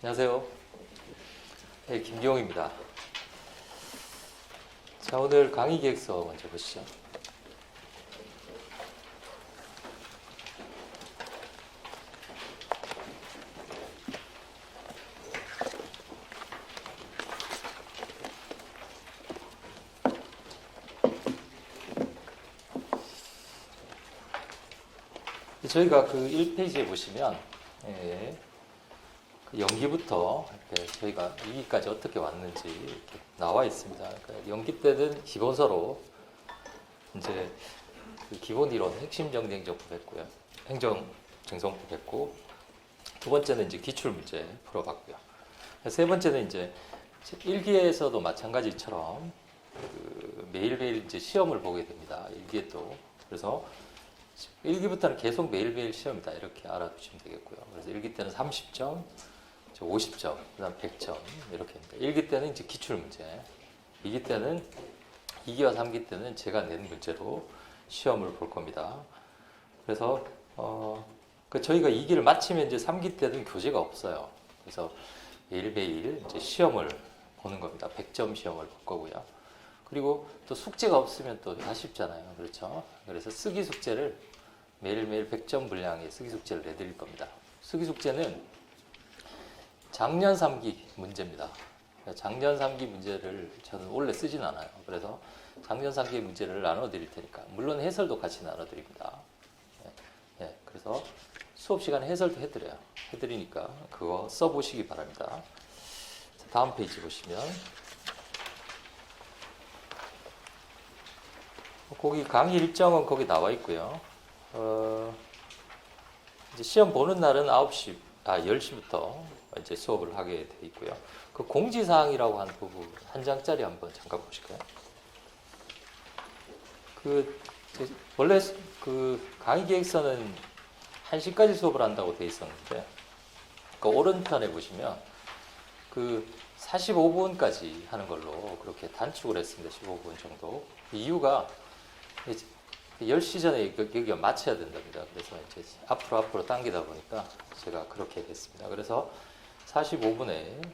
안녕하세요. 네, 김기용입니다. 자, 오늘 강의 기획서 먼저 보시죠. 저희가 그 1페이지에 보시면 그 연기부터 이렇게 저희가 2기까지 어떻게 왔는지 이렇게 나와 있습니다. 그러니까 연기 때는 기본서로 이제 그 기본 이론 핵심 정리행정법 했고요. 행정쟁송법 했고, 두 번째는 이제 기출 문제 풀어봤고요. 세 번째는 이제 1기에서도 마찬가지처럼 그 매일매일 이제 시험을 보게 됩니다. 1기에도. 그래서 1기부터는 계속 매일매일 시험이다, 이렇게 알아두시면 되겠고요. 그래서 1기 때는 30점, 50점, 그 다음 100점 이렇게 합니다. 1기 때는 이제 기출문제, 2기 때는 2기와 3기 때는 제가 낸 문제로 시험을 볼 겁니다. 그래서 저희가 2기를 마치면 이제 3기 때는 교재가 없어요. 그래서 매일매일 이제 시험을 보는 겁니다. 100점 시험을 볼 거고요. 그리고 또 숙제가 없으면 또 아쉽잖아요. 그렇죠? 그래서 쓰기 숙제를 매일매일 100점 분량의 쓰기 숙제를 내드릴 겁니다. 쓰기 숙제는 작년 3기 문제입니다. 작년 3기 문제를 저는 원래 쓰진 않아요. 그래서 작년 3기 문제를 나눠드릴 테니까, 물론 해설도 같이 나눠드립니다. 그래서 수업 시간에 해설도 해드리니까 그거 써보시기 바랍니다. 다음 페이지 보시면 거기 강의 일정은 거기 나와 있고요. 이제 시험 보는 날은 10시부터 이제 수업을 하게 돼 있고요. 그 공지사항이라고 하는 부분 한 장짜리 한번 잠깐 보실까요? 원래 그 강의 기획서는 1시까지 수업을 한다고 돼 있었는데, 그 오른편에 보시면 그 45분까지 하는 걸로 그렇게 단축을 했습니다. 15분 정도. 이유가 10시 전에 여기가 마쳐야 된답니다. 그래서 이제 앞으로 당기다 보니까 제가 그렇게 했습니다. 그래서 45분에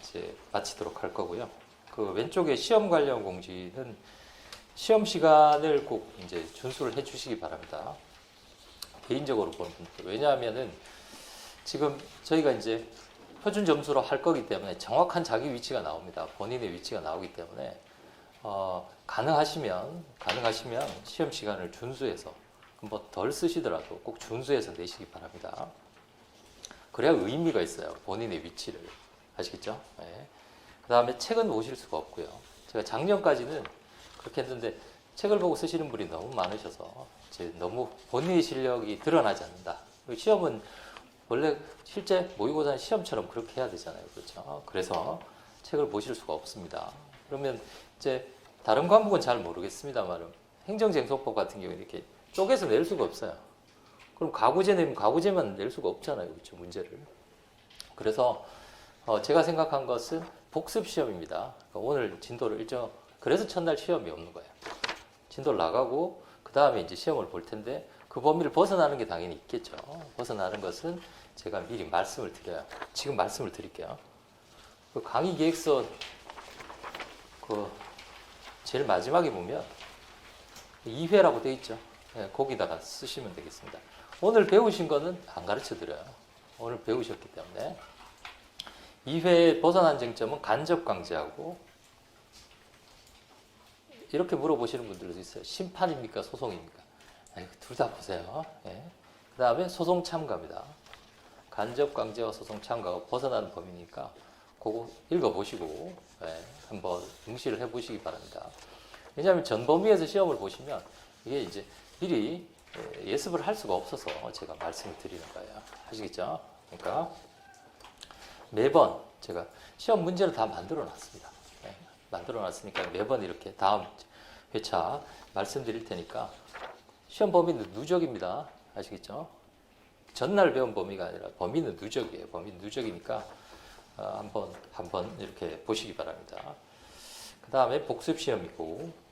이제 마치도록 할 거고요. 그 왼쪽에 시험 관련 공지는 시험 시간을 꼭 이제 준수를 해 주시기 바랍니다. 개인적으로 보는 분들. 왜냐하면은 지금 저희가 이제 표준 점수로 할 거기 때문에 정확한 자기 위치가 나옵니다. 본인의 위치가 나오기 때문에 가능하시면 시험 시간을 준수해서 뭐 덜 쓰시더라도 꼭 준수해서 내시기 바랍니다. 그래야 의미가 있어요. 본인의 위치를. 아시겠죠? 네. 그 다음에 책은 보실 수가 없고요. 제가 작년까지는 그렇게 했는데 책을 보고 쓰시는 분이 너무 많으셔서 이제 너무 본인의 실력이 드러나지 않는다. 시험은 원래 실제 모의고사는 시험처럼 그렇게 해야 되잖아요. 그렇죠? 그래서 책을 보실 수가 없습니다. 그러면 이제 다른 과목은 잘 모르겠습니다만 행정쟁송법 같은 경우에 이렇게 쪼개서 낼 수가 없어요. 그럼 가구제 내면 가구제만 낼 수가 없잖아요. 그렇죠? 문제를. 그래서 제가 생각한 것은 복습 시험입니다. 그러니까 오늘 진도를 그래서 첫날 시험이 없는 거예요. 진도를 나가고 그 다음에 이제 시험을 볼 텐데, 그 범위를 벗어나는 게 당연히 있겠죠. 벗어나는 것은 제가 미리 말씀을 드려요. 지금 말씀을 드릴게요. 그 강의 기획서 제일 마지막에 보면 2회라고 되어 있죠. 거기다가 쓰시면 되겠습니다. 오늘 배우신 거는 안 가르쳐 드려요. 오늘 배우셨기 때문에. 2회의 벗어난 쟁점은 간접 강제하고, 이렇게 물어보시는 분들도 있어요. 심판입니까? 소송입니까? 둘 다 보세요. 그 다음에 소송 참가입니다. 간접 강제와 소송 참가가 벗어나는 범위니까 그거 읽어보시고 한번 응시를 해보시기 바랍니다. 왜냐하면 전 범위에서 시험을 보시면 이게 이제 미리 예습을 할 수가 없어서 제가 말씀을 드리는 거예요. 아시겠죠? 그러니까 매번 제가 시험 문제를 다 만들어 놨습니다. 만들어 놨으니까 매번 이렇게 다음 회차 말씀드릴 테니까, 시험 범위는 누적입니다. 아시겠죠? 전날 배운 범위가 아니라 범위는 누적이에요. 범위는 누적이니까 한번 이렇게 보시기 바랍니다. 그 다음에 복습 시험이고,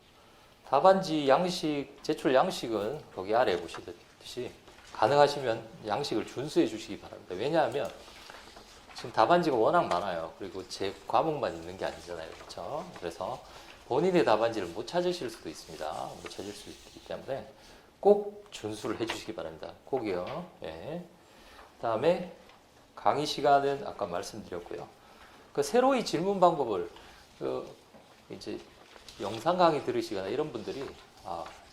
답안지 양식, 제출 양식은 거기 아래에 보시듯이 가능하시면 양식을 준수해 주시기 바랍니다. 왜냐하면 지금 답안지가 워낙 많아요. 그리고 제 과목만 있는 게 아니잖아요. 그렇죠? 그래서 본인의 답안지를 못 찾으실 수도 있습니다. 못 찾을 수 있기 때문에 꼭 준수를 해주시기 바랍니다. 꼭이요. 예. 그다음에 강의 시간은 아까 말씀드렸고요. 그 새로이 질문 방법을 이제 영상 강의 들으시거나 이런 분들이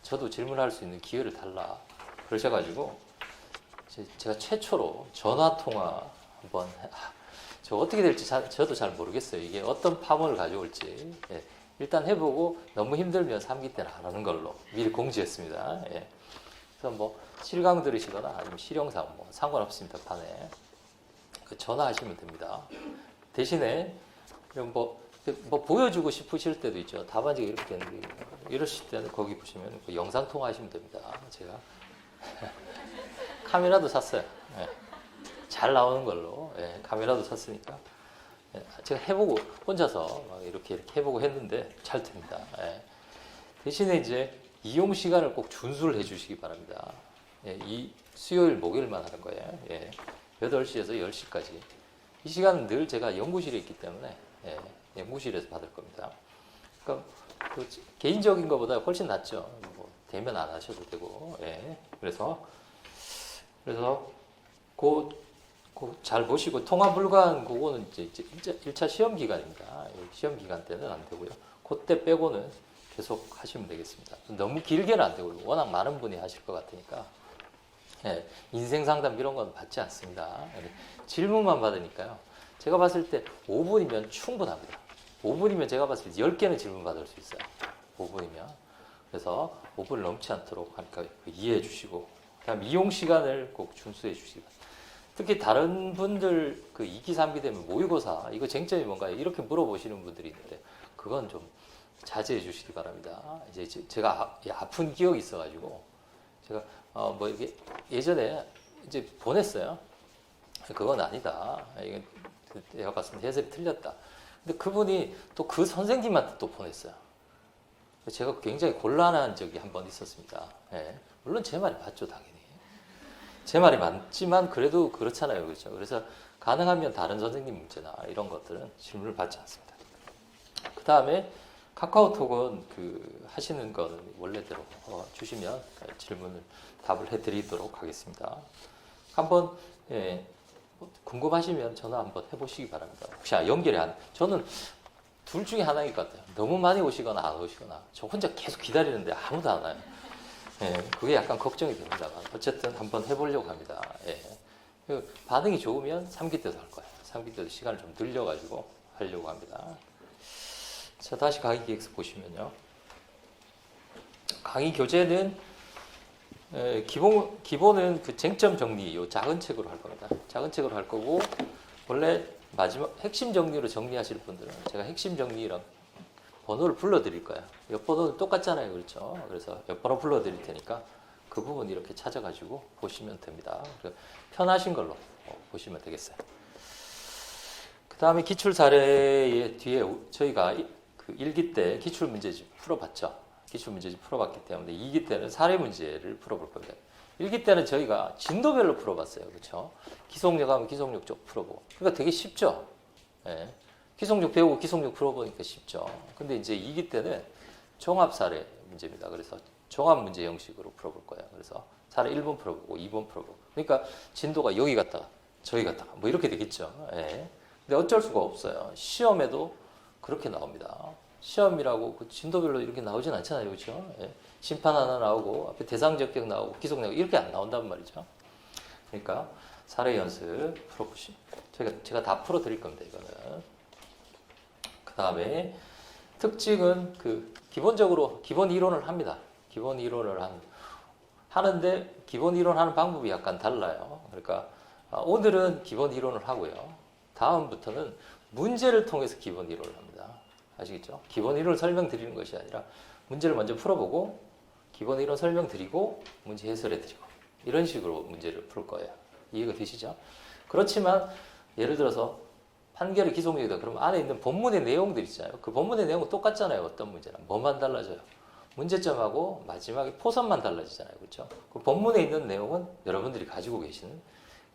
저도 질문할 수 있는 기회를 달라 그러셔가지고 제가 최초로 전화 통화 한번 저 어떻게 될지 저도 잘 모르겠어요. 이게 어떤 파문을 가져올지. 예. 일단 해보고 너무 힘들면 3기 때는 안 하는 걸로 미리 공지했습니다. 예. 그래서 뭐 실강 들으시거나 아니면 실영상 뭐 상관없습니다. 판에 전화하시면 됩니다. 대신에 뭐 보여주고 싶으실 때도 있죠. 답안지가 이렇게 되는데 이러실 때는 거기 보시면 그 영상 통화하시면 됩니다. 제가 카메라도 샀어요. 예. 잘 나오는 걸로 카메라도 샀으니까 제가 해보고 혼자서 이렇게 해보고 했는데 잘 됩니다. 대신에 이제 이용 시간을 꼭 준수를 해주시기 바랍니다. 이 수요일 목요일만 하는 거예요. 8시에서 10시까지 이 시간은 늘 제가 연구실에 있기 때문에 연구실에서 받을 겁니다. 그러니까 그 개인적인 것보다 훨씬 낫죠. 뭐 대면 안 하셔도 되고 그래서 잘 보시고 통화 불가한 그거는 이제 1차 시험 기간입니다. 시험 기간 때는 안 되고요. 그때 빼고는 계속 하시면 되겠습니다. 너무 길게는 안 되고요. 워낙 많은 분이 하실 것 같으니까 인생 상담 이런 건 받지 않습니다. 질문만 받으니까요. 제가 봤을 때 5분이면 충분합니다. 5분이면 제가 봤을 때 10개는 질문 받을 수 있어요. 5분이면. 그래서 5분을 넘지 않도록 하니까 이해해 주시고 그다음 이용 시간을 꼭 준수해 주시기 바랍니다. 특히 다른 분들 그 2기, 3기 되면 모의고사 이거 쟁점이 뭔가 이렇게 물어보시는 분들이 있는데 그건 좀 자제해 주시기 바랍니다. 이제 제가 아픈 기억이 있어가지고 제가 뭐 이게 예전에 이제 보냈어요. 그건 아니다. 이게 내가 봤을 때 해석이 틀렸다. 근데 그분이 또 그 선생님한테 또 보냈어요. 제가 굉장히 곤란한 적이 한 번 있었습니다. 물론 제 말이 맞죠, 당연히. 제 말이 맞지만 그래도 그렇잖아요. 그렇죠? 그래서 가능하면 다른 선생님 문제나 이런 것들은 질문을 받지 않습니다. 그 다음에 카카오톡은 그 하시는 거는 원래대로 주시면 질문을 답을 해드리도록 하겠습니다. 한번 궁금하시면 전화 한번 해보시기 바랍니다. 혹시 저는 둘 중에 하나일 것 같아요. 너무 많이 오시거나 안 오시거나 저 혼자 계속 기다리는데 아무도 안 와요. 그게 약간 걱정이 됩니다. 어쨌든 한번 해보려고 합니다. 반응이 좋으면 3기 때도 할 거예요. 3기 때도 시간을 좀 늘려가지고 하려고 합니다. 자, 다시 강의 기획서 보시면요. 강의 교재는 기본은 그 쟁점 정리, 요 작은 책으로 할 겁니다. 작은 책으로 할 거고, 원래 마지막 핵심 정리로 정리하실 분들은 제가 핵심 정리랑 번호를 불러드릴 거예요. 옆 번호는 똑같잖아요. 그렇죠? 그래서 옆 번호 불러드릴 테니까 그 부분 이렇게 찾아가지고 보시면 됩니다. 편하신 걸로 보시면 되겠어요. 그 다음에 기출 사례의 뒤에 저희가 그 1기 때 기출 문제집 풀어봤죠. 기출 문제집 풀어봤기 때문에 2기 때는 사례 문제를 풀어볼 겁니다. 1기 때는 저희가 진도별로 풀어봤어요. 그렇죠? 기속력 하면 기속력 쪽 풀어보고. 그러니까 되게 쉽죠? 기속력 배우고 기속력 풀어보니까 쉽죠. 근데 이제 2기 때는 종합 사례 문제입니다. 그래서 종합 문제 형식으로 풀어볼 거예요. 그래서 사례 1번 풀어보고 2번 풀어보고. 그러니까 진도가 여기 갔다가 저기 갔다가 뭐 이렇게 되겠죠. 근데 어쩔 수가 없어요. 시험에도 그렇게 나옵니다. 시험이라고 그 진도별로 이렇게 나오진 않잖아요. 그렇죠? 심판 하나 나오고 앞에 대상 적격 나오고 기속력 이렇게 안 나온단 말이죠. 그러니까 사례 연습 풀어보시면 제가 다 풀어드릴 겁니다. 이거는. 그 다음에 특징은 그 기본적으로 기본 이론을 합니다. 기본 이론을 하는데 기본 이론 하는 방법이 약간 달라요. 그러니까 오늘은 기본 이론을 하고요. 다음부터는 문제를 통해서 기본 이론을 합니다. 아시겠죠? 기본 이론을 설명드리는 것이 아니라 문제를 먼저 풀어보고 기본 이론 설명드리고 문제 해설해드리고 이런 식으로 문제를 풀 거예요. 이해가 되시죠? 그렇지만 예를 들어서 판결의 기속력이다. 그럼 안에 있는 본문의 내용들 있잖아요. 그 본문의 내용은 똑같잖아요. 어떤 문제나. 뭐만 달라져요? 문제점하고 마지막에 포선만 달라지잖아요. 그렇죠? 그 본문에 있는 내용은 여러분들이 가지고 계시는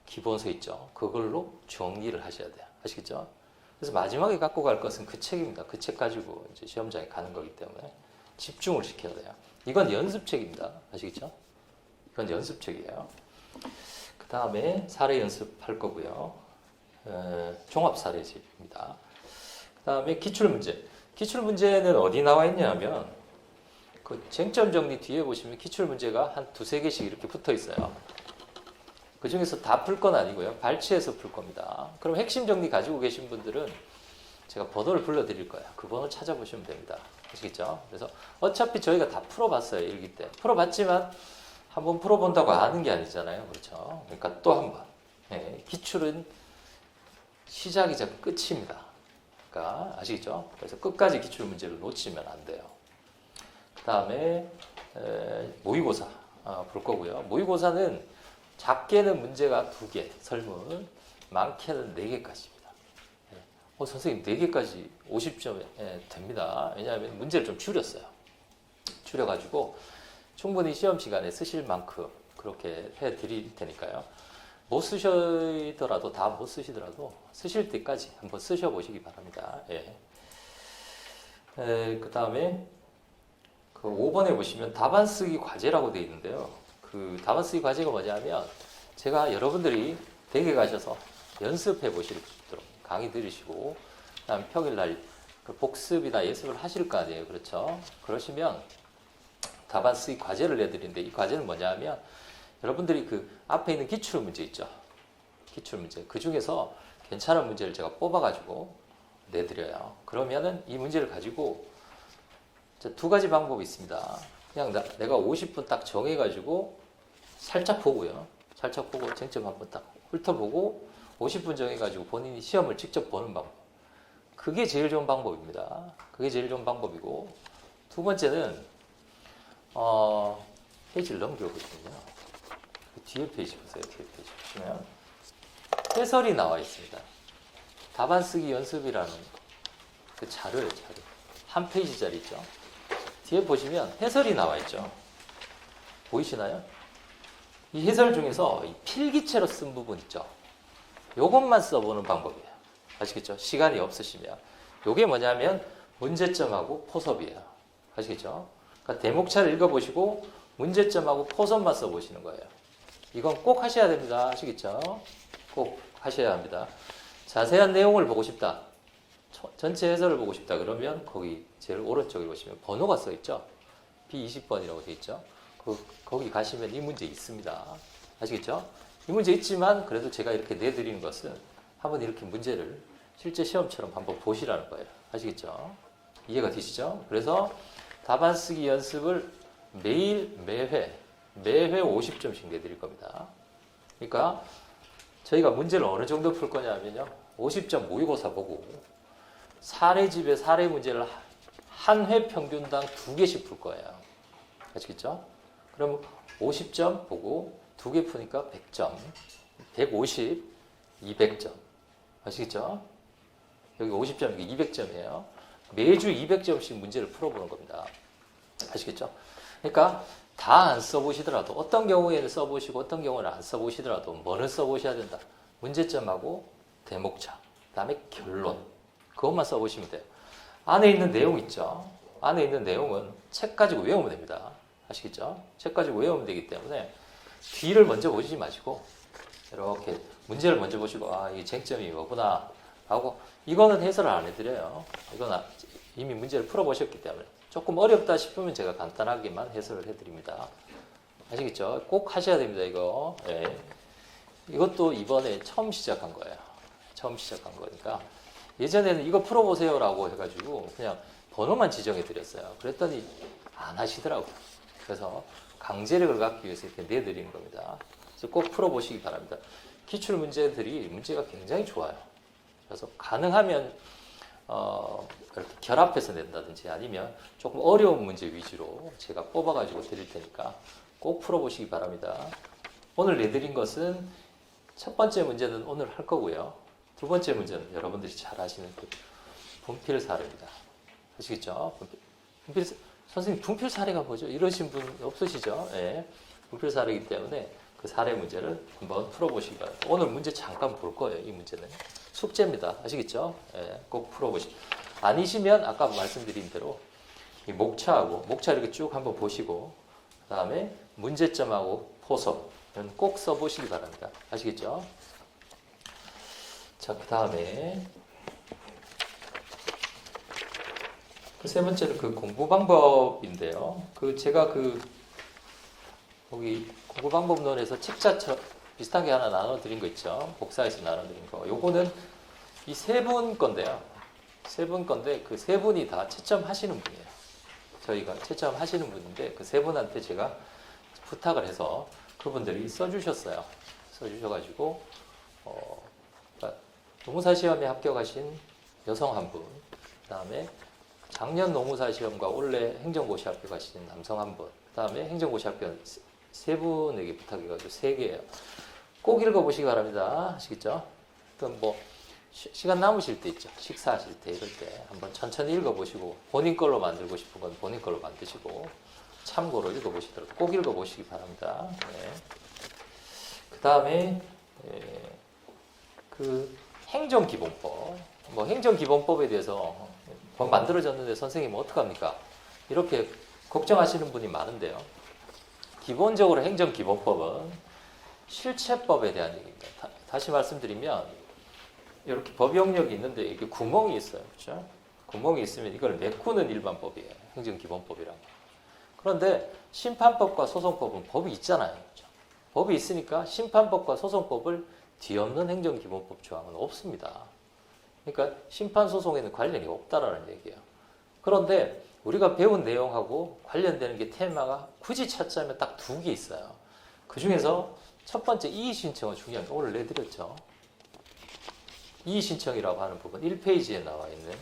기본서 있죠. 그걸로 정리를 하셔야 돼요. 아시겠죠? 그래서 마지막에 갖고 갈 것은 그 책입니다. 그 책 가지고 이제 시험장에 가는 거기 때문에 집중을 시켜야 돼요. 이건 연습책입니다. 아시겠죠? 이건 연습책이에요. 그 다음에 사례 연습할 거고요. 종합사례집입니다. 그 다음에 기출문제. 기출문제는 어디 나와 있냐면 그 쟁점 정리 뒤에 보시면 기출문제가 한 두세 개씩 이렇게 붙어 있어요. 그 중에서 다 풀 건 아니고요. 발췌해서 풀 겁니다. 그럼 핵심 정리 가지고 계신 분들은 제가 번호를 불러드릴 거예요. 그 번호 찾아보시면 됩니다. 아시겠죠? 그래서 어차피 저희가 다 풀어봤어요. 일기 때. 풀어봤지만 한번 풀어본다고 아는 게 아니잖아요. 그렇죠? 그러니까 또 한 번. 네, 기출은 시작이자 끝입니다. 그러니까 아시겠죠? 그래서 끝까지 기출 문제를 놓치면 안 돼요. 그 다음에 모의고사 볼 거고요. 모의고사는 작게는 문제가 2개, 설문, 많게는 4개까지입니다. 선생님 4개까지 50점 됩니다. 왜냐하면 문제를 좀 줄였어요. 줄여가지고 충분히 시험 시간에 쓰실 만큼 그렇게 해드릴 테니까요. 못 쓰시더라도 다 못 쓰시더라도 쓰실 때까지 한번 쓰셔보시기 바랍니다. 그 다음에 그 5번에 보시면 답안 쓰기 과제라고 되어 있는데요. 그 답안 쓰기 과제가 뭐냐면 제가 여러분들이 댁에 가셔서 연습해 보실 수 있도록 강의 들으시고 그다음 평일날 그 복습이나 예습을 하실 거 아니에요. 그렇죠? 그러시면 답안 쓰기 과제를 내드리는데 이 과제는 뭐냐면 여러분들이 그 앞에 있는 기출 문제 있죠. 기출 문제. 그 중에서 괜찮은 문제를 제가 뽑아가지고 내드려요. 그러면은 이 문제를 가지고 2가지 방법이 있습니다. 그냥 내가 50분 딱 정해가지고 살짝 보고요. 살짝 보고 쟁점 한번 딱 훑어보고 50분 정해가지고 본인이 시험을 직접 보는 방법. 그게 제일 좋은 방법입니다. 그게 제일 좋은 방법이고 두 번째는 페이지를 넘겨보시면요. 그 뒤에 페이지 보세요. 뒤에 페이지 보시면 해설이 나와 있습니다. 답안 쓰기 연습이라는 그 자료예요. 자료. 한 페이지짜리 있죠. 뒤에 보시면 해설이 나와 있죠. 보이시나요? 이 해설 중에서 이 필기체로 쓴 부분 있죠. 요것만 써보는 방법이에요. 아시겠죠? 시간이 없으시면. 요게 뭐냐면 문제점하고 포섭이에요. 아시겠죠? 그러니까 대목차를 읽어보시고 문제점하고 포섭만 써보시는 거예요. 이건 꼭 하셔야 됩니다. 아시겠죠? 꼭 하셔야 합니다. 자세한 내용을 보고 싶다. 전체 해설을 보고 싶다. 그러면 거기 제일 오른쪽에 보시면 번호가 써 있죠. B20번이라고 되어 있죠. 거기 가시면 이 문제 있습니다. 아시겠죠? 이 문제 있지만 그래도 제가 이렇게 내드리는 것은 한번 이렇게 문제를 실제 시험처럼 한번 보시라는 거예요. 아시겠죠? 이해가 되시죠? 그래서 답안 쓰기 연습을 매회 50점씩 내드릴 겁니다. 그러니까 저희가 문제를 어느 정도 풀 거냐면요. 50점 모의고사 보고 사례집에 사례 문제를 한 회 평균당 2개씩 풀 거예요. 아시겠죠? 그럼 50점 보고 2개 푸니까 100점, 150, 200점. 아시겠죠? 여기 50점, 이게 200점이에요. 매주 200점씩 문제를 풀어보는 겁니다. 아시겠죠? 그러니까 다 안 써보시더라도 어떤 경우에는 써보시고 어떤 경우는 안 써보시더라도 뭐는 써보셔야 된다. 문제점하고 대목차, 그 다음에 결론. 그것만 써보시면 돼요. 안에 있는 내용 있죠. 안에 있는 내용은 책 가지고 외우면 됩니다. 아시겠죠? 책 가지고 외우면 되기 때문에 뒤를 먼저 보시지 마시고 이렇게 문제를 먼저 보시고 이 쟁점이 뭐구나 하고 이거는 해설을 안 해드려요. 이건 이미 문제를 풀어보셨기 때문에 조금 어렵다 싶으면 제가 간단하게만 해설을 해드립니다. 아시겠죠? 꼭 하셔야 됩니다. 이거. 이것도 이번에 처음 시작한 거예요. 처음 시작한 거니까 예전에는 이거 풀어보세요라고 해가지고 그냥 번호만 지정해 드렸어요. 그랬더니 안 하시더라고요. 그래서 강제력을 갖기 위해서 이렇게 내드리는 겁니다. 그래서 꼭 풀어보시기 바랍니다. 기출 문제들이 문제가 굉장히 좋아요. 그래서 가능하면 이렇게 결합해서 낸다든지 아니면 조금 어려운 문제 위주로 제가 뽑아가지고 드릴 테니까 꼭 풀어보시기 바랍니다. 오늘 내드린 것은 첫 번째 문제는 오늘 할 거고요. 두 번째 문제는 여러분들이 잘 아시는 그 분필 사례입니다. 아시겠죠? 선생님 분필 사례가 뭐죠? 이러신 분 없으시죠? 분필 사례이기 때문에 그 사례 문제를 한번 풀어보시기 바랍니다. 오늘 문제 잠깐 볼 거예요. 이 문제는 숙제입니다. 아시겠죠? 예, 꼭 풀어보시고 아니시면 아까 말씀드린 대로 이 목차하고 목차 이렇게 쭉 한번 보시고 그 다음에 문제점하고 포석은 꼭 써보시기 바랍니다. 아시겠죠? 자, 그 다음에 그 세 번째는 그 공부 방법인데요. 그 제가 그 거기 공부 방법론에서 책자처럼 비슷한 게 하나 나눠드린 거 있죠. 복사해서 나눠드린 거. 요거는 이 세 분 건데요. 세 분 건데 그 세 분이 다 채점하시는 분이에요. 저희가 채점하시는 분인데 그 세 분한테 제가 부탁을 해서 그분들이 써주셨어요. 써주셔가지고 그러니까 노무사 시험에 합격하신 여성 한 분, 그 다음에 작년 노무사 시험과 올해 행정고시 합격하신 남성 한 분, 그 다음에 행정고시 합격 세 분에게 부탁해가지고 세 개예요. 꼭 읽어보시기 바랍니다. 아시겠죠? 그럼 뭐 시간 남으실 때 있죠. 식사하실 때 이럴 때 한번 천천히 읽어보시고 본인 걸로 만들고 싶은 건 본인 걸로 만드시고 참고로 읽어보시도록 꼭 읽어보시기 바랍니다. 네. 그 다음에 그 행정기본법, 뭐 행정기본법에 대해서 법 만들어졌는데 선생님 어떡합니까? 이렇게 걱정하시는 분이 많은데요. 기본적으로 행정기본법은 실체법에 대한 얘기입니다. 다시 말씀드리면 이렇게 법용력이 있는데 이게 구멍이 있어요. 그렇죠? 구멍이 있으면 이걸 메꾸는 일반법이에요. 행정기본법이란 거. 그런데 심판법과 소송법은 법이 있잖아요. 그렇죠? 법이 있으니까 심판법과 소송법을 뒤엎는 행정기본법 조항은 없습니다. 그러니까 심판소송에는 관련이 없다라는 얘기예요. 그런데 우리가 배운 내용하고 관련되는 게 테마가 굳이 찾자면 딱 두 개 있어요. 그 중에서 첫 번째 이의신청은 중요합니다. 오늘 내드렸죠. 이의신청이라고 하는 부분 1페이지에 나와 있는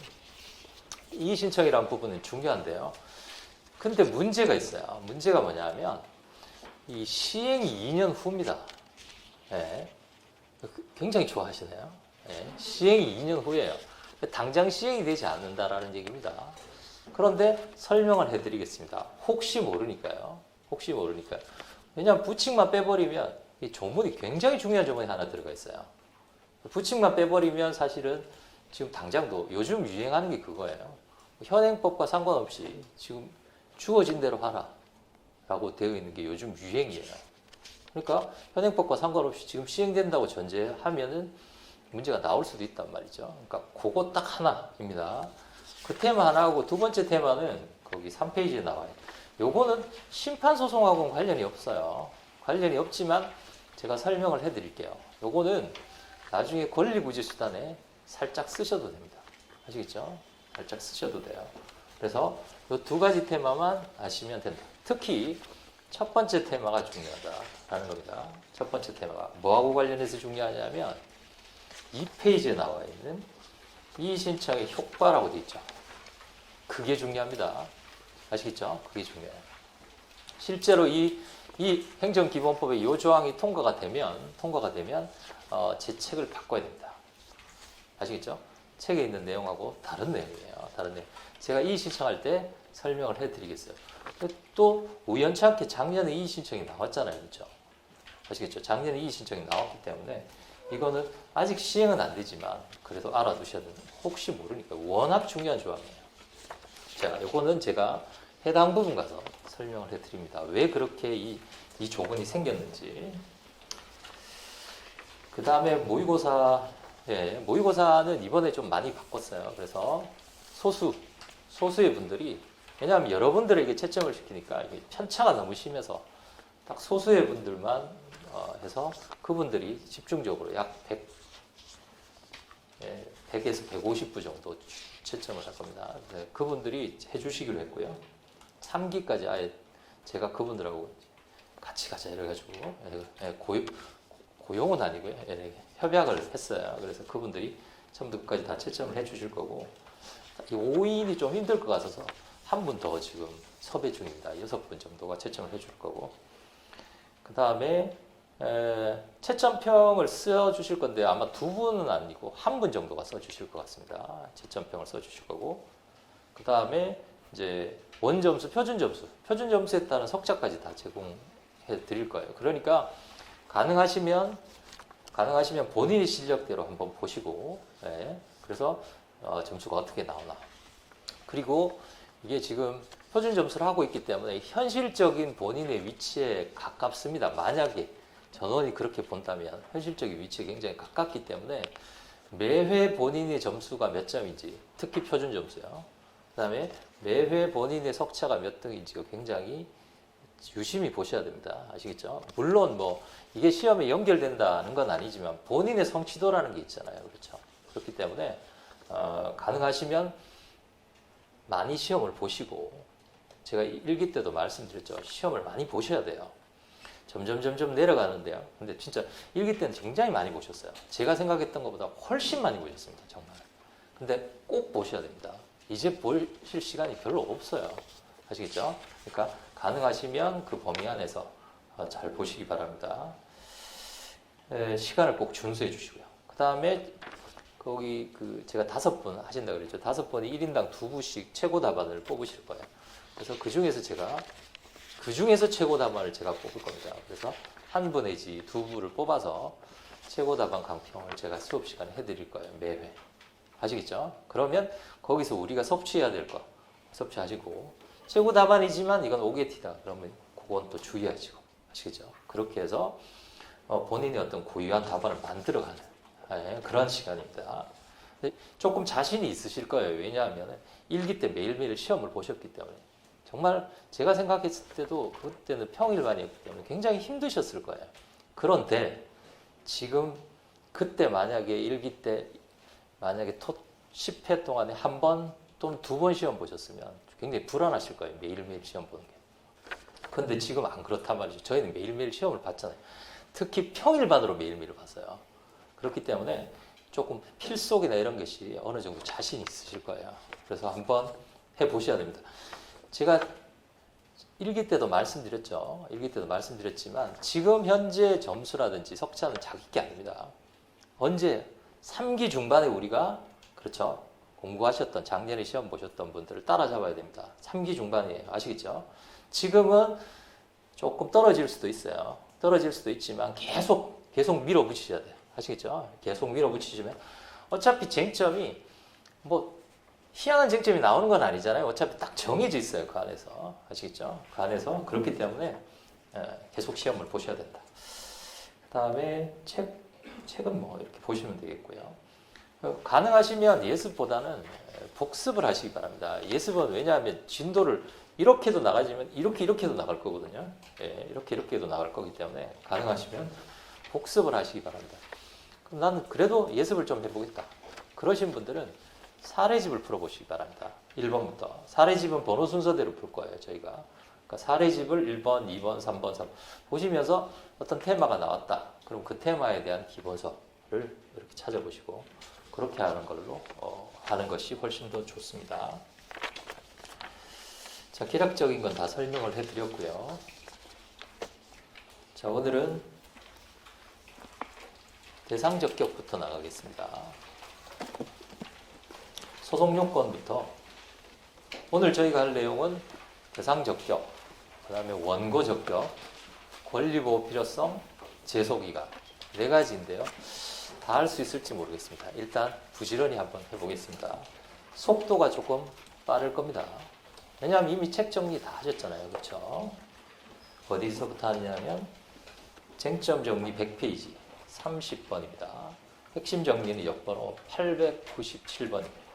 이의신청이라는 부분은 중요한데요. 근데 문제가 있어요. 문제가 뭐냐면 이 시행이 2년 후입니다. 네. 굉장히 좋아하시네요. 네. 시행이 2년 후예요. 당장 시행이 되지 않는다라는 얘기입니다. 그런데 설명을 해드리겠습니다. 혹시 모르니까요. 혹시 모르니까요. 왜냐하면 부칙만 빼버리면 이 조문이 굉장히 중요한 조문이 하나 들어가 있어요. 부칙만 빼버리면 사실은 지금 당장도 요즘 유행하는 게 그거예요. 현행법과 상관없이 지금 주어진 대로 하라 라고 되어 있는 게 요즘 유행이에요. 그러니까 현행법과 상관없이 지금 시행된다고 전제하면은 문제가 나올 수도 있단 말이죠. 그러니까 그거 딱 하나입니다. 그 테마 하나하고 두 번째 테마는 거기 3페이지에 나와요. 요거는 심판소송하고는 관련이 없어요. 관련이 없지만 제가 설명을 해드릴게요. 요거는 나중에 권리구제수단에 살짝 쓰셔도 됩니다. 아시겠죠? 살짝 쓰셔도 돼요. 그래서 이 두 가지 테마만 아시면 된다. 특히 첫 번째 테마가 중요하다라는 겁니다. 첫 번째 테마가 뭐하고 관련해서 중요하냐면 2페이지에 나와 있는 이의신청의 효과라고 되어 있죠. 그게 중요합니다. 아시겠죠? 그게 중요해요. 실제로 이 행정기본법의 이 조항이 통과가 되면 제 책을 바꿔야 됩니다. 아시겠죠? 책에 있는 내용하고 다른 내용이에요. 다른 내용. 제가 이의 신청할 때 설명을 해드리겠어요. 또 우연찮게 작년에 이의 신청이 나왔잖아요, 그렇죠? 아시겠죠? 작년에 이의 신청이 나왔기 때문에 이거는 아직 시행은 안 되지만 그래도 알아두셔야 되는. 혹시 모르니까 워낙 중요한 조항이에요. 자, 요거는 제가 해당 부분 가서 설명을 해드립니다. 왜 그렇게 이 조문이 생겼는지. 그 다음에 모의고사, 모의고사는 이번에 좀 많이 바꿨어요. 그래서 소수의 분들이, 왜냐하면 여러분들에게 채점을 시키니까 이게 편차가 너무 심해서 딱 소수의 분들만 해서 그분들이 집중적으로 약 100에서 150부 정도 채점을 할 겁니다. 그분들이 해주시기로 했고요. 3기까지 아예 제가 그분들하고 같이 가자 이래가지고 고용은 아니고요. 협약을 했어요. 그래서 그분들이 전부 끝까지 다 채점을 해주실 거고 5인이 좀 힘들 것 같아서 한 분 더 지금 섭외 중입니다. 6분 정도가 채점을 해줄 거고 그 다음에 채점평을 써주실 건데 아마 2분은 아니고 1분 정도가 써주실 것 같습니다. 채점평을 써주실 거고 그 다음에 이제 원점수, 표준점수에 따른 석자까지 다 제공해 드릴 거예요. 그러니까 가능하시면 본인의 실력대로 한번 보시고, 예, 그래서 점수가 어떻게 나오나. 그리고 이게 지금 표준 점수를 하고 있기 때문에 현실적인 본인의 위치에 가깝습니다. 만약에 전원이 그렇게 본다면 현실적인 위치에 굉장히 가깝기 때문에 매회 본인의 점수가 몇 점인지, 특히 표준 점수요. 그 다음에 매회 본인의 석차가 몇 등인지가 굉장히 유심히 보셔야 됩니다. 아시겠죠? 물론 뭐 이게 시험에 연결된다는 건 아니지만 본인의 성취도라는 게 있잖아요. 그렇죠? 그렇기 때문에 가능하시면 많이 시험을 보시고, 제가 1기 때도 말씀드렸죠. 시험을 많이 보셔야 돼요. 점점 내려가는데요. 근데 진짜 1기 때는 굉장히 많이 보셨어요. 제가 생각했던 것보다 훨씬 많이 보셨습니다. 정말. 근데 꼭 보셔야 됩니다. 이제 보실 시간이 별로 없어요. 아시겠죠? 그러니까 가능하시면 그 범위 안에서 잘 보시기 바랍니다. 시간을 꼭 준수해 주시고요. 그 다음에 거기 제가 5분 하신다 그랬죠. 5분이 1인당 2부씩 최고 답안을 뽑으실 거예요. 그래서 그 중에서 최고 답안을 제가 뽑을 겁니다. 그래서 한 부 내지 2부를 뽑아서 최고 답안 강평을 제가 수업 시간에 해드릴 거예요. 매회. 아시겠죠? 그러면 거기서 우리가 섭취해야 될 거 섭취하시고, 최고 답안이지만 이건 오게티다. 그러면 그건 또 주의하시고. 아시겠죠? 그렇게 해서 본인의 어떤 고유한 답안을 만들어가는 그런 시간입니다. 조금 자신이 있으실 거예요. 왜냐하면 1기 때 매일매일 시험을 보셨기 때문에. 정말 제가 생각했을 때도 그때는 평일반이었기 때문에 굉장히 힘드셨을 거예요. 그런데 지금 그때 만약에 1기 때 만약에 10회 동안에 한 번 또는 2번 시험 보셨으면 굉장히 불안하실 거예요. 매일매일 시험 보는 게. 근데 지금 안 그렇단 말이죠. 저희는 매일매일 시험을 봤잖아요. 특히 평일반으로 매일매일 봤어요. 그렇기 때문에 조금 필속이나 이런 것이 어느 정도 자신이 있으실 거예요. 그래서 한번 해보셔야 됩니다. 제가 1기 때도 말씀드렸죠. 1기 때도 말씀드렸지만 지금 현재 점수라든지 석차는 자기 게 아닙니다. 언제 3기 중반에 우리가 그렇죠. 공부하셨던 작년에 시험 보셨던 분들을 따라잡아야 됩니다. 3기 중반이에요. 아시겠죠? 지금은 조금 떨어질 수도 있어요. 떨어질 수도 있지만 계속 밀어붙이셔야 돼요. 아시겠죠? 계속 밀어붙이시면 어차피 쟁점이 뭐 희한한 쟁점이 나오는 건 아니잖아요. 어차피 딱 정해져 있어요. 그 안에서. 아시겠죠? 그 안에서. 그렇기 때문에 계속 시험을 보셔야 된다. 그 다음에 책은 뭐 이렇게 보시면 되겠고요. 가능하시면 예습보다는 복습을 하시기 바랍니다. 예습은 왜냐하면 진도를 이렇게도 나가지만 이렇게도 나갈 거거든요. 이렇게도 나갈 거기 때문에 가능하시면 복습을 하시기 바랍니다. 그럼 나는 그래도 예습을 좀 해보겠다. 그러신 분들은 사례집을 풀어보시기 바랍니다. 1번부터. 사례집은 번호 순서대로 풀 거예요, 저희가. 그러니까 사례집을 1번, 2번, 3번, 3번 보시면서 어떤 테마가 나왔다. 그럼 그 테마에 대한 기본서를 이렇게 찾아보시고 그렇게 하는 걸로 하는 것이 훨씬 더 좋습니다. 자, 기락적인 건 다 설명을 해드렸고요. 자, 오늘은 대상적격부터 나가겠습니다. 소송요건부터. 오늘 저희가 할 내용은 대상적격, 그 다음에 원고적격, 권리보호 필요성, 제소기간 4가지인데요. 다 할 수 있을지 모르겠습니다. 일단 부지런히 한번 해보겠습니다. 속도가 조금 빠를 겁니다. 왜냐하면 이미 책 정리 다 하셨잖아요. 그렇죠? 어디서부터 하냐면 쟁점 정리 100페이지 30번입니다. 핵심 정리는 역번호 897번입니다.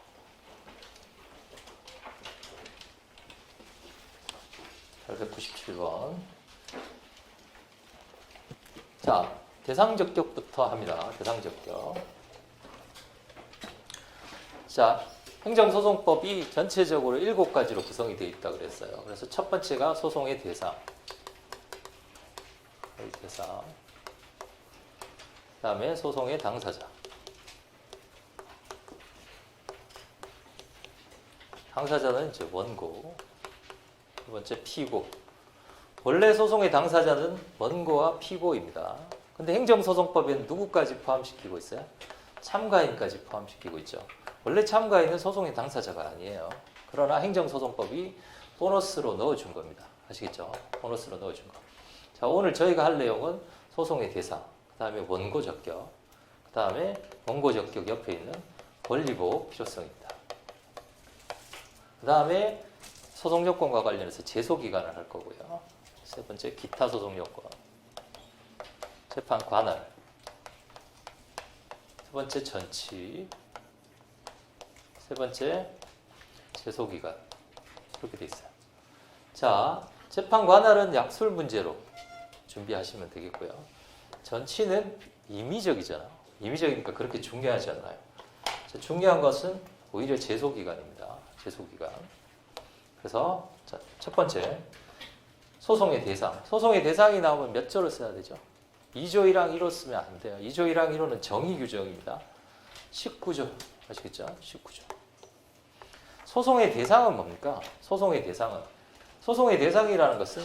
자, 대상적격부터 합니다. 대상적격. 자, 행정소송법이 전체적으로 7가지로 구성이 되어 있다고 그랬어요. 그래서 첫 번째가 소송의 대상. 대상. 그 다음에 소송의 당사자. 당사자는 이제 원고. 두 번째 피고. 원래 소송의 당사자는 원고와 피고입니다. 근데 행정소송법에는 누구까지 포함시키고 있어요? 참가인까지 포함시키고 있죠. 원래 참가인은 소송의 당사자가 아니에요. 그러나 행정소송법이 보너스로 넣어준 겁니다. 아시겠죠? 보너스로 넣어준 거. 자, 오늘 저희가 할 내용은 소송의 대상, 그 다음에 원고 적격, 그 다음에 원고 적격 옆에 있는 권리보호 필요성입니다. 그 다음에 소송 요건과 관련해서 제소 기간을 할 거고요. 세 번째 기타 소송 요건, 재판 관할, 세 번째 전치, 세 번째 제소 기간, 이렇게 돼 있어요. 자, 재판 관할은 약술 문제로 준비하시면 되겠고요. 전치는 임의적이잖아. 임의적이니까 그렇게 중요하지 않아요. 자, 중요한 것은 오히려 제소 기간입니다. 제소 기간. 그래서 자, 첫 번째 소송의 대상. 소송의 대상이 나오면 몇 조를 써야 되죠? 2조 1항 1호 쓰면 안 돼요. 2조 1항 1호는 정의 규정입니다. 19조. 아시겠죠? 19조. 소송의 대상은 뭡니까? 소송의 대상이라는 것은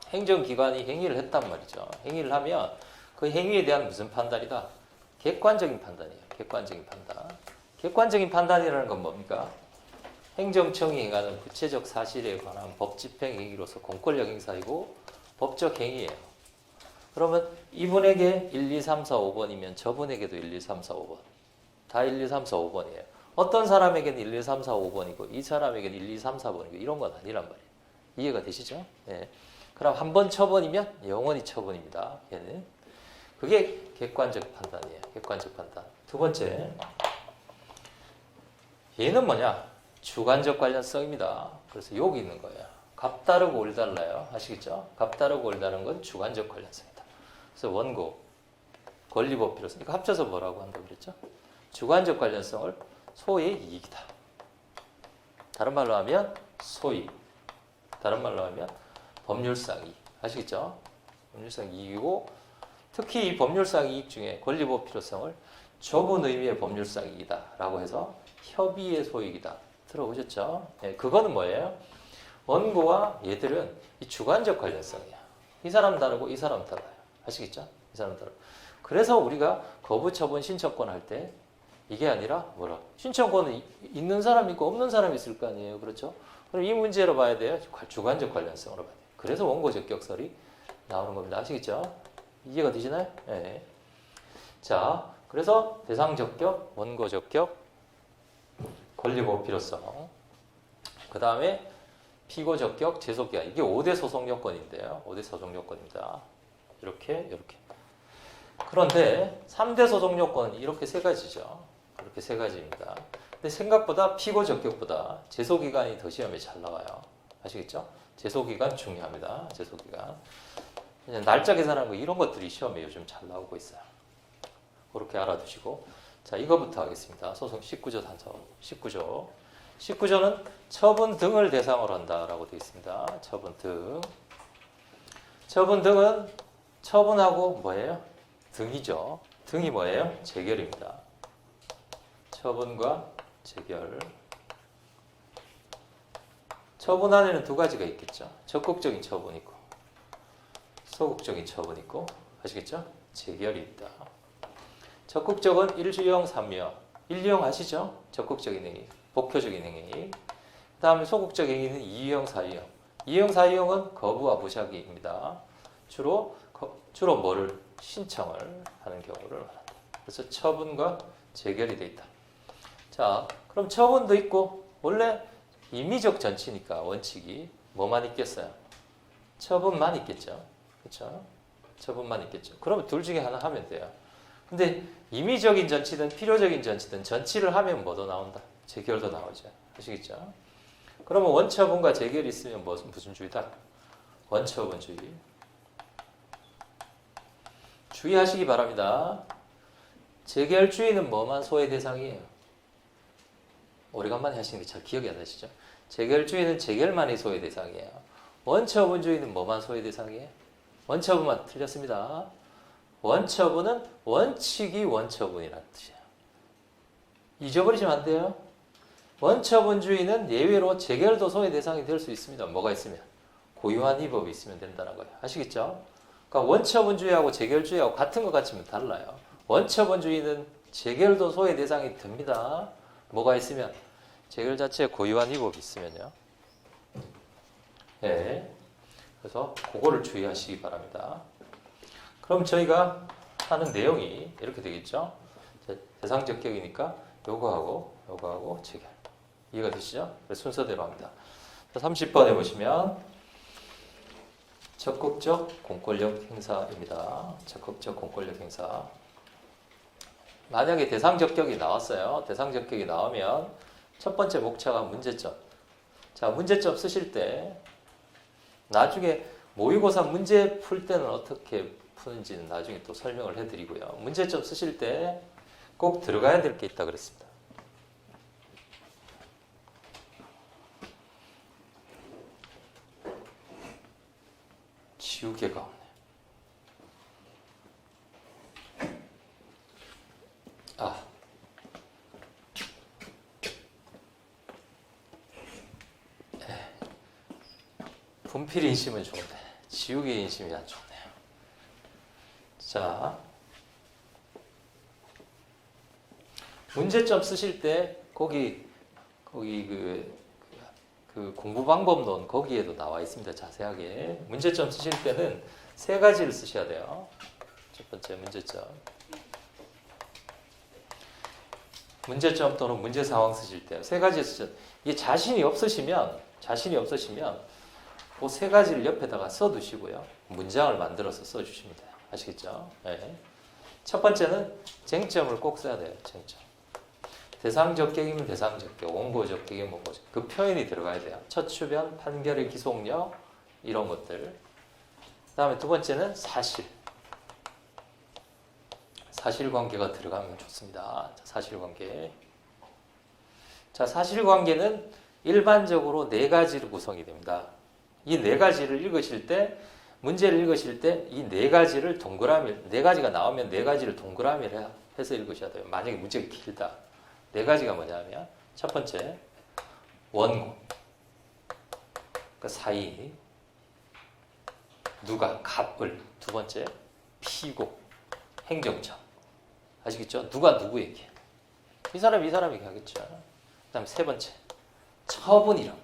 행정기관이 행위를 했단 말이죠. 행위를 하면 그 행위에 대한 무슨 판단이다? 객관적인 판단이에요. 객관적인 판단. 객관적인 판단이라는 건 뭡니까? 행정청이 행하는 구체적 사실에 관한 법 집행 행위로서 공권력 행사이고 법적 행위예요. 그러면 이분에게 1, 2, 3, 4, 5번이면 저분에게도 1, 2, 3, 4, 5번. 다 1, 2, 3, 4, 5번이에요. 어떤 사람에게는 1, 2, 3, 4, 5번이고 이 사람에게는 1, 2, 3, 4번이고 이런 건 아니란 말이에요. 이해가 되시죠? 네. 그럼 한 번 처분이면 영원히 처분입니다. 얘는. 그게 객관적 판단이에요. 객관적 판단. 두 번째, 얘는 뭐냐? 주관적 관련성입니다. 그래서 여기 있는 거예요. 값 다르고 올 달라요. 아시겠죠? 값 다르고 올 다른 건 주관적 관련성이다. 그래서 원고, 권리법 필요성. 이거 합쳐서 뭐라고 한다고 그랬죠? 주관적 관련성을 소의 이익이다. 다른 말로 하면 소익. 다른 말로 하면 법률상 이익. 아시겠죠? 법률상 이익이고 특히 이 법률상 이익 중에 권리법 필요성을 좁은 의미의 법률상 이익이다 라고 해서 협의의 소익이다. 들어보셨죠? 네, 그거는 뭐예요? 원고와 얘들은 이 주관적 관련성이야. 이 사람 다르고 이 사람 달라요. 아시겠죠? 이 사람 다르고. 그래서 우리가 거부처분 신청권 할 때 이게 아니라 뭐라? 신청권은 있는 사람이 있고 없는 사람이 있을 거 아니에요. 그렇죠? 그럼 이 문제로 봐야 돼요. 주관적 관련성으로 봐야 돼요. 그래서 원고 적격설이 나오는 겁니다. 아시겠죠? 이해가 되시나요? 네. 자, 그래서 대상 적격, 원고 적격, 권리보호 필요성. 그 다음에 피고 적격, 제소 기한. 이게 5대 소송 요건인데요. 5대 소송 요건입니다. 이렇게. 그런데 3대 소송 요건은 이렇게 세 가지죠. 이렇게 세 가지입니다. 근데 생각보다 피고 적격보다 제소 기간이 더 시험에 잘 나와요. 아시겠죠? 제소 기간 중요합니다. 제소 기간. 날짜 계산하는 거 이런 것들이 시험에 요즘 잘 나오고 있어요. 그렇게 알아두시고. 자, 이거부터 하겠습니다. 소송 19조 단서. 19조. 19조는 처분 등을 대상으로 한다라고 되어 있습니다. 처분 등. 처분 등은 처분하고 뭐예요? 등이죠. 등이 뭐예요? 재결입니다. 처분과 재결. 처분 안에는 두 가지가 있겠죠. 적극적인 처분 있고 소극적인 처분 있고 아시겠죠? 재결입니다. 적극적은 1유형, 3유형. 1유형 아시죠? 적극적인 행위, 복효적인 행위. 그 다음에 소극적 행위는 2유형, 4유형. 2유형, 4유형은 거부와 무작위입니다. 주로 뭐를 신청을 하는 경우를 말한다. 그래서 처분과 재결이 돼 있다. 자, 그럼 처분도 있고 원래 임의적 전치니까 원칙이 뭐만 있겠어요? 처분만 있겠죠. 그렇죠? 처분만 있겠죠. 그러면 둘 중에 하나 하면 돼요. 근데 임의적인 전치든 필요적인 전치든 전치를 하면 뭐도 나온다. 재결도 나오죠. 아시겠죠? 그러면 원처분과 재결이 있으면 무슨 주의다? 원처분주의. 주의하시기 바랍니다. 재결주의는 뭐만 소의 대상이에요? 오래간만에 하시는 게 잘 기억이 안 나시죠? 재결주의는 재결만이 소의 대상이에요. 원처분주의는 뭐만 소의 대상이에요? 원처분만 틀렸습니다. 원처분은 원칙이 원처분이라는 뜻이에요. 잊어버리시면 안 돼요. 원처분주의는 예외로 재결도 소의 대상이 될 수 있습니다. 뭐가 있으면? 고유한 위법이 있으면 된다는 거예요. 아시겠죠? 그러니까 원처분주의하고 재결주의하고 같은 것 같지만 달라요. 원처분주의는 재결도 소의 대상이 됩니다. 뭐가 있으면? 재결 자체에 고유한 위법이 있으면요. 네. 그래서 그거를 주의하시기 바랍니다. 그럼 저희가 하는 내용이 이렇게 되겠죠. 대상적격이니까 요거하고 체결. 이해가 되시죠? 순서대로 합니다. 30번에 보시면 적극적 공권력 행사입니다. 적극적 공권력 행사. 만약에 대상적격이 나왔어요. 대상적격이 나오면 첫 번째 목차가 문제점. 자, 문제점 쓰실 때 나중에 모의고사 문제 풀 때는 어떻게 푸는지는 나중에 또 설명을 해드리고요. 문제점 쓰실 때 꼭 들어가야 될 게 있다 그랬습니다. 지우개가 없네. 분필 인심은 좋은데 지우개 인심이 안 좋네요. 자, 문제점 쓰실 때 거기 그 공부 방법론 거기에도 나와 있습니다. 자세하게. 문제점 쓰실 때는 세 가지를 쓰셔야 돼요. 첫 번째 문제점 또는 문제 상황 쓰실 때 세 가지 쓰셔야 돼요. 이게 자신이 없으시면 그 세 가지를 옆에다가 써두시고요. 문장을 만들어서 써주시면 돼요. 아시겠죠? 네. 첫 번째는 쟁점을 꼭 써야 돼요. 쟁점. 대상적격이면 대상적격, 원고적격이면 원고적. 그 표현이 들어가야 돼요. 첫 추변, 판결의 기속력 이런 것들. 그 다음에 두 번째는 사실. 사실관계가 들어가면 좋습니다. 자, 사실관계. 자, 사실관계는 일반적으로 네 가지로 구성이 됩니다. 이 네 가지를 읽으실 때, 문제를 읽으실 때 이 네 가지를 동그라미, 네 가지가 나오면 네 가지를 동그라미를 해서 읽으셔야 돼요. 만약에 문제가 길다. 네 가지가 뭐냐면, 첫 번째, 원고. 그 사이. 누가, 갑을. 두 번째, 피고. 행정처. 아시겠죠? 누가 누구에게. 이 사람에게 하겠죠. 그 다음에 세 번째, 처분 이름.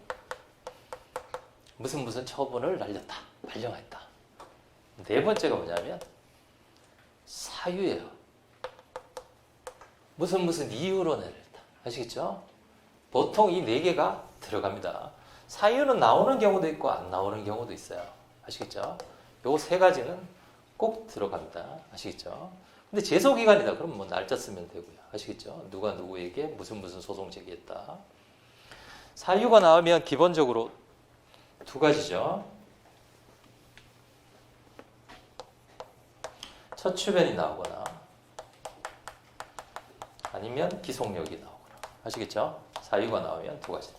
무슨 처분을 날렸다. 발령했다. 네 번째가 뭐냐면 사유예요. 무슨 이유로 내렸다. 아시겠죠? 보통 이 네 개가 들어갑니다. 사유는 나오는 경우도 있고 안 나오는 경우도 있어요. 아시겠죠? 요 세 가지는 꼭 들어갑니다. 아시겠죠? 근데 제소기간이다. 그럼 뭐 날짜 쓰면 되고요. 아시겠죠? 누가 누구에게 무슨 소송 제기했다. 사유가 나오면 기본적으로 두 가지죠. 첫 추변이 나오거나 아니면 기속력이 나오거나. 아시겠죠? 사유가 나오면 두 가지.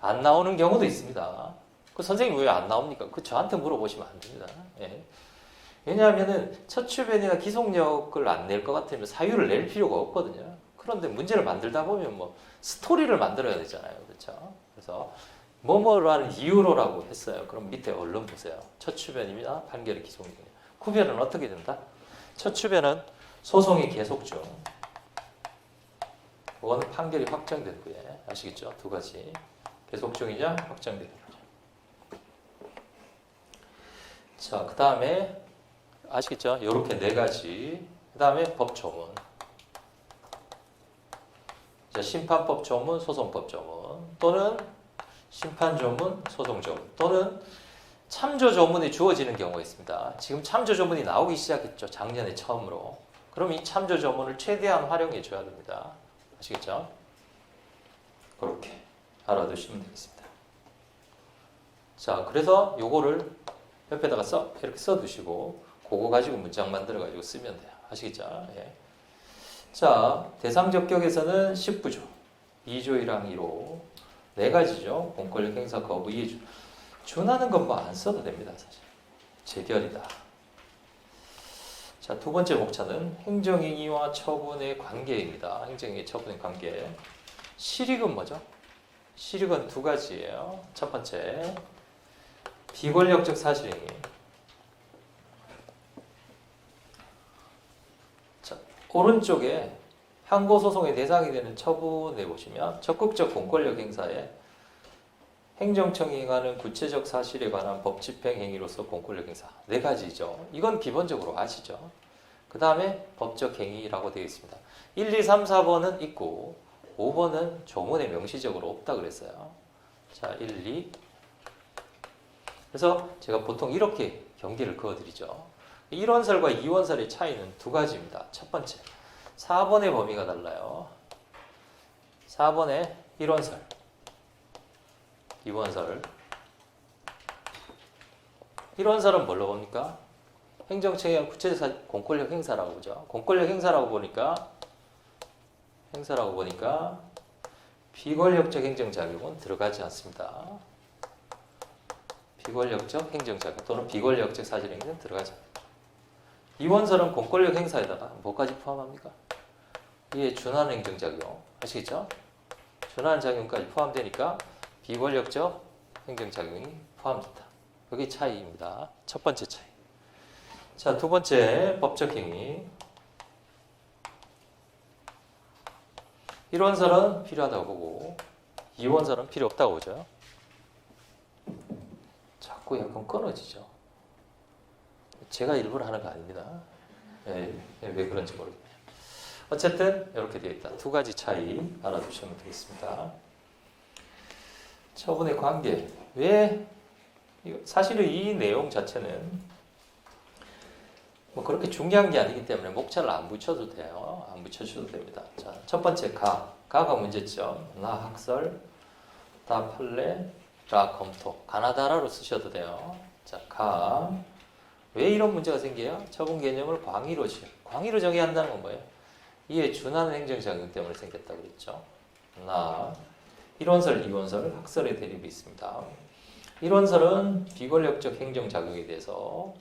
안 나오는 경우도 있습니다. 그 선생님 왜 안 나옵니까? 그 저한테 물어보시면 안 됩니다. 예. 왜냐하면은 첫 추변이나 기속력을 안 낼 것 같으면 사유를 낼 필요가 없거든요. 그런데 문제를 만들다 보면 뭐 스토리를 만들어야 되잖아요. 그렇죠? 그래서 뭐뭐라는 이유로라고 했어요. 그럼 밑에 얼른 보세요. 첫 추변이나 판결의 기속력. 구별은 어떻게 된다? 첫 추변은 소송이 계속 중. 그거는 판결이 확정된 후에. 아시겠죠? 두 가지. 계속 중이냐? 확정된 후냐. 자, 그 다음에 아시겠죠? 이렇게 네 가지. 그 다음에 법조문. 자, 심판법 조문, 소송법 조문. 또는 심판조문, 소송조문. 또는 참조조문이 주어지는 경우가 있습니다. 지금 참조조문이 나오기 시작했죠. 작년에 처음으로. 그럼 이 참조조문을 최대한 활용해 줘야 됩니다. 아시겠죠? 그렇게 알아두시면 되겠습니다. 자, 그래서 요거를 옆에다가 이렇게 써두시고 그거 가지고 문장 만들어가지고 쓰면 돼요. 아시겠죠? 예. 자, 대상적격에서는 10부조, 2조 1항 1호 네 가지죠. 공권력 행사 거부 이해주. 준하는 건 뭐 안 써도 됩니다. 사실. 재결이다. 자, 두 번째 목차는 행정행위와 처분의 관계입니다. 행정행위 처분의 관계. 실익은 뭐죠? 실익은 두 가지예요. 첫 번째, 비권력적 사실행위. 자, 오른쪽에 항고소송의 대상이 되는 처분에 보시면 적극적 공권력 행사에 행정청이 행하는 구체적 사실에 관한 법 집행 행위로서 공권력 행사. 네 가지죠. 이건 기본적으로 아시죠? 그 다음에 법적 행위라고 되어 있습니다. 1, 2, 3, 4번은 있고 5번은 조문에 명시적으로 없다 그랬어요. 자, 1, 2. 그래서 제가 보통 이렇게 경계를 그어드리죠. 1원설과 2원설의 차이는 두 가지입니다. 첫 번째, 4번의 범위가 달라요. 4번의 1원설, 2원설. 1원설은 뭘로 봅니까? 행정청의 구체적 공권력 행사라고 보죠. 공권력 행사라고 보니까 비권력적 행정작용은 들어가지 않습니다. 비권력적 행정작용 또는 비권력적 사실행위는 들어가지 않습니다. 2원설은 공권력 행사에다가 뭐까지 포함합니까? 이에 준하는 행정작용 아시겠죠? 준하는 작용까지 포함되니까 비권력적 행정작용이 포함된다. 여기 차이입니다. 첫 번째 차이. 자, 두 번째 법적 행위. 1원설은 필요하다고 보고 2원설은 필요 없다고 보죠. 자꾸 약간 끊어지죠. 제가 일부러 하는 거 아닙니다. 왜 그런지 모르겠네요. 어쨌든 이렇게 되어 있다. 두 가지 차이 알아두시면 되겠습니다. 처분의 관계. 왜? 사실은 이 내용 자체는 뭐 그렇게 중요한 게 아니기 때문에 목차를 안 붙여도 돼요. 안 붙여줘도 됩니다. 자, 첫 번째 가가 문제점. 나 학설, 다 판례, 라 검토. 가나다라로 쓰셔도 돼요. 자, 왜 이런 문제가 생겨요? 처분 개념을 광의로 정해야 한다는 건 뭐예요? 이에 준하는 행정작용 때문에 생겼다고 그랬죠. 1원설, 2원설, 학설의 대립이 있습니다. 1원설은 비권력적 행정작용에 대해서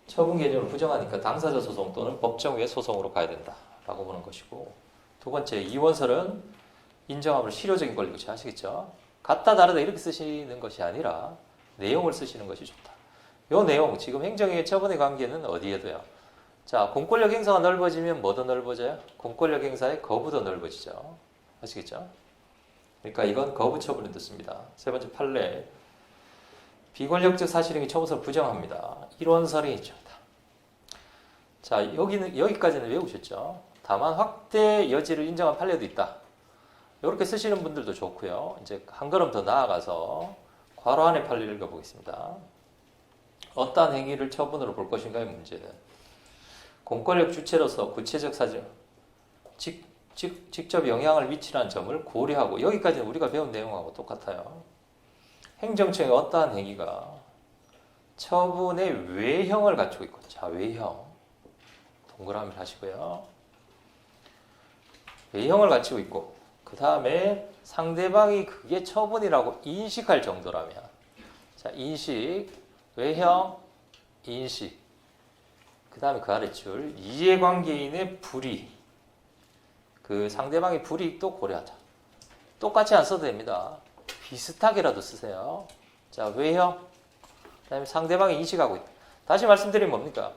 처분 개념을 부정하니까 당사자 소송 또는 법정외 소송으로 가야 된다라고 보는 것이고, 두 번째 2원설은 인정함으로 실효적인 권리, 그렇지 아시겠죠? 같다 다르다 이렇게 쓰시는 것이 아니라 내용을 쓰시는 것이 좋다. 이 내용, 지금 행정의 처분의 관계는 어디에 둬요? 자, 공권력 행사가 넓어지면 뭐도 넓어져요? 공권력 행사의 거부도 넓어지죠. 아시겠죠? 그러니까 이건 거부 처분을 듣습니다. 세 번째 판례. 비권력적 사실행위 처분서를 부정합니다. 1원설이 있죠. 자, 여기까지는 외우셨죠? 다만 확대 여지를 인정한 판례도 있다. 이렇게 쓰시는 분들도 좋고요. 이제 한 걸음 더 나아가서 괄호 안의 판례를 읽어보겠습니다. 어떠한 행위를 처분으로 볼 것인가의 문제는 공권력 주체로서 구체적 사정, 직접 영향을 미치는 점을 고려하고, 여기까지는 우리가 배운 내용하고 똑같아요. 행정청의 어떠한 행위가 처분의 외형을 갖추고 있고, 자, 외형 동그라미를 하시고요. 외형을 갖추고 있고, 그 다음에 상대방이 그게 처분이라고 인식할 정도라면, 자, 인식, 외형, 인식, 그 다음에 그 아래줄 이해관계인의 불이익, 그 상대방의 불이익도 고려하자. 똑같이 안 써도 됩니다. 비슷하게라도 쓰세요. 자, 외형, 그 다음에 상대방이 인식하고 있다. 다시 말씀드리면 뭡니까?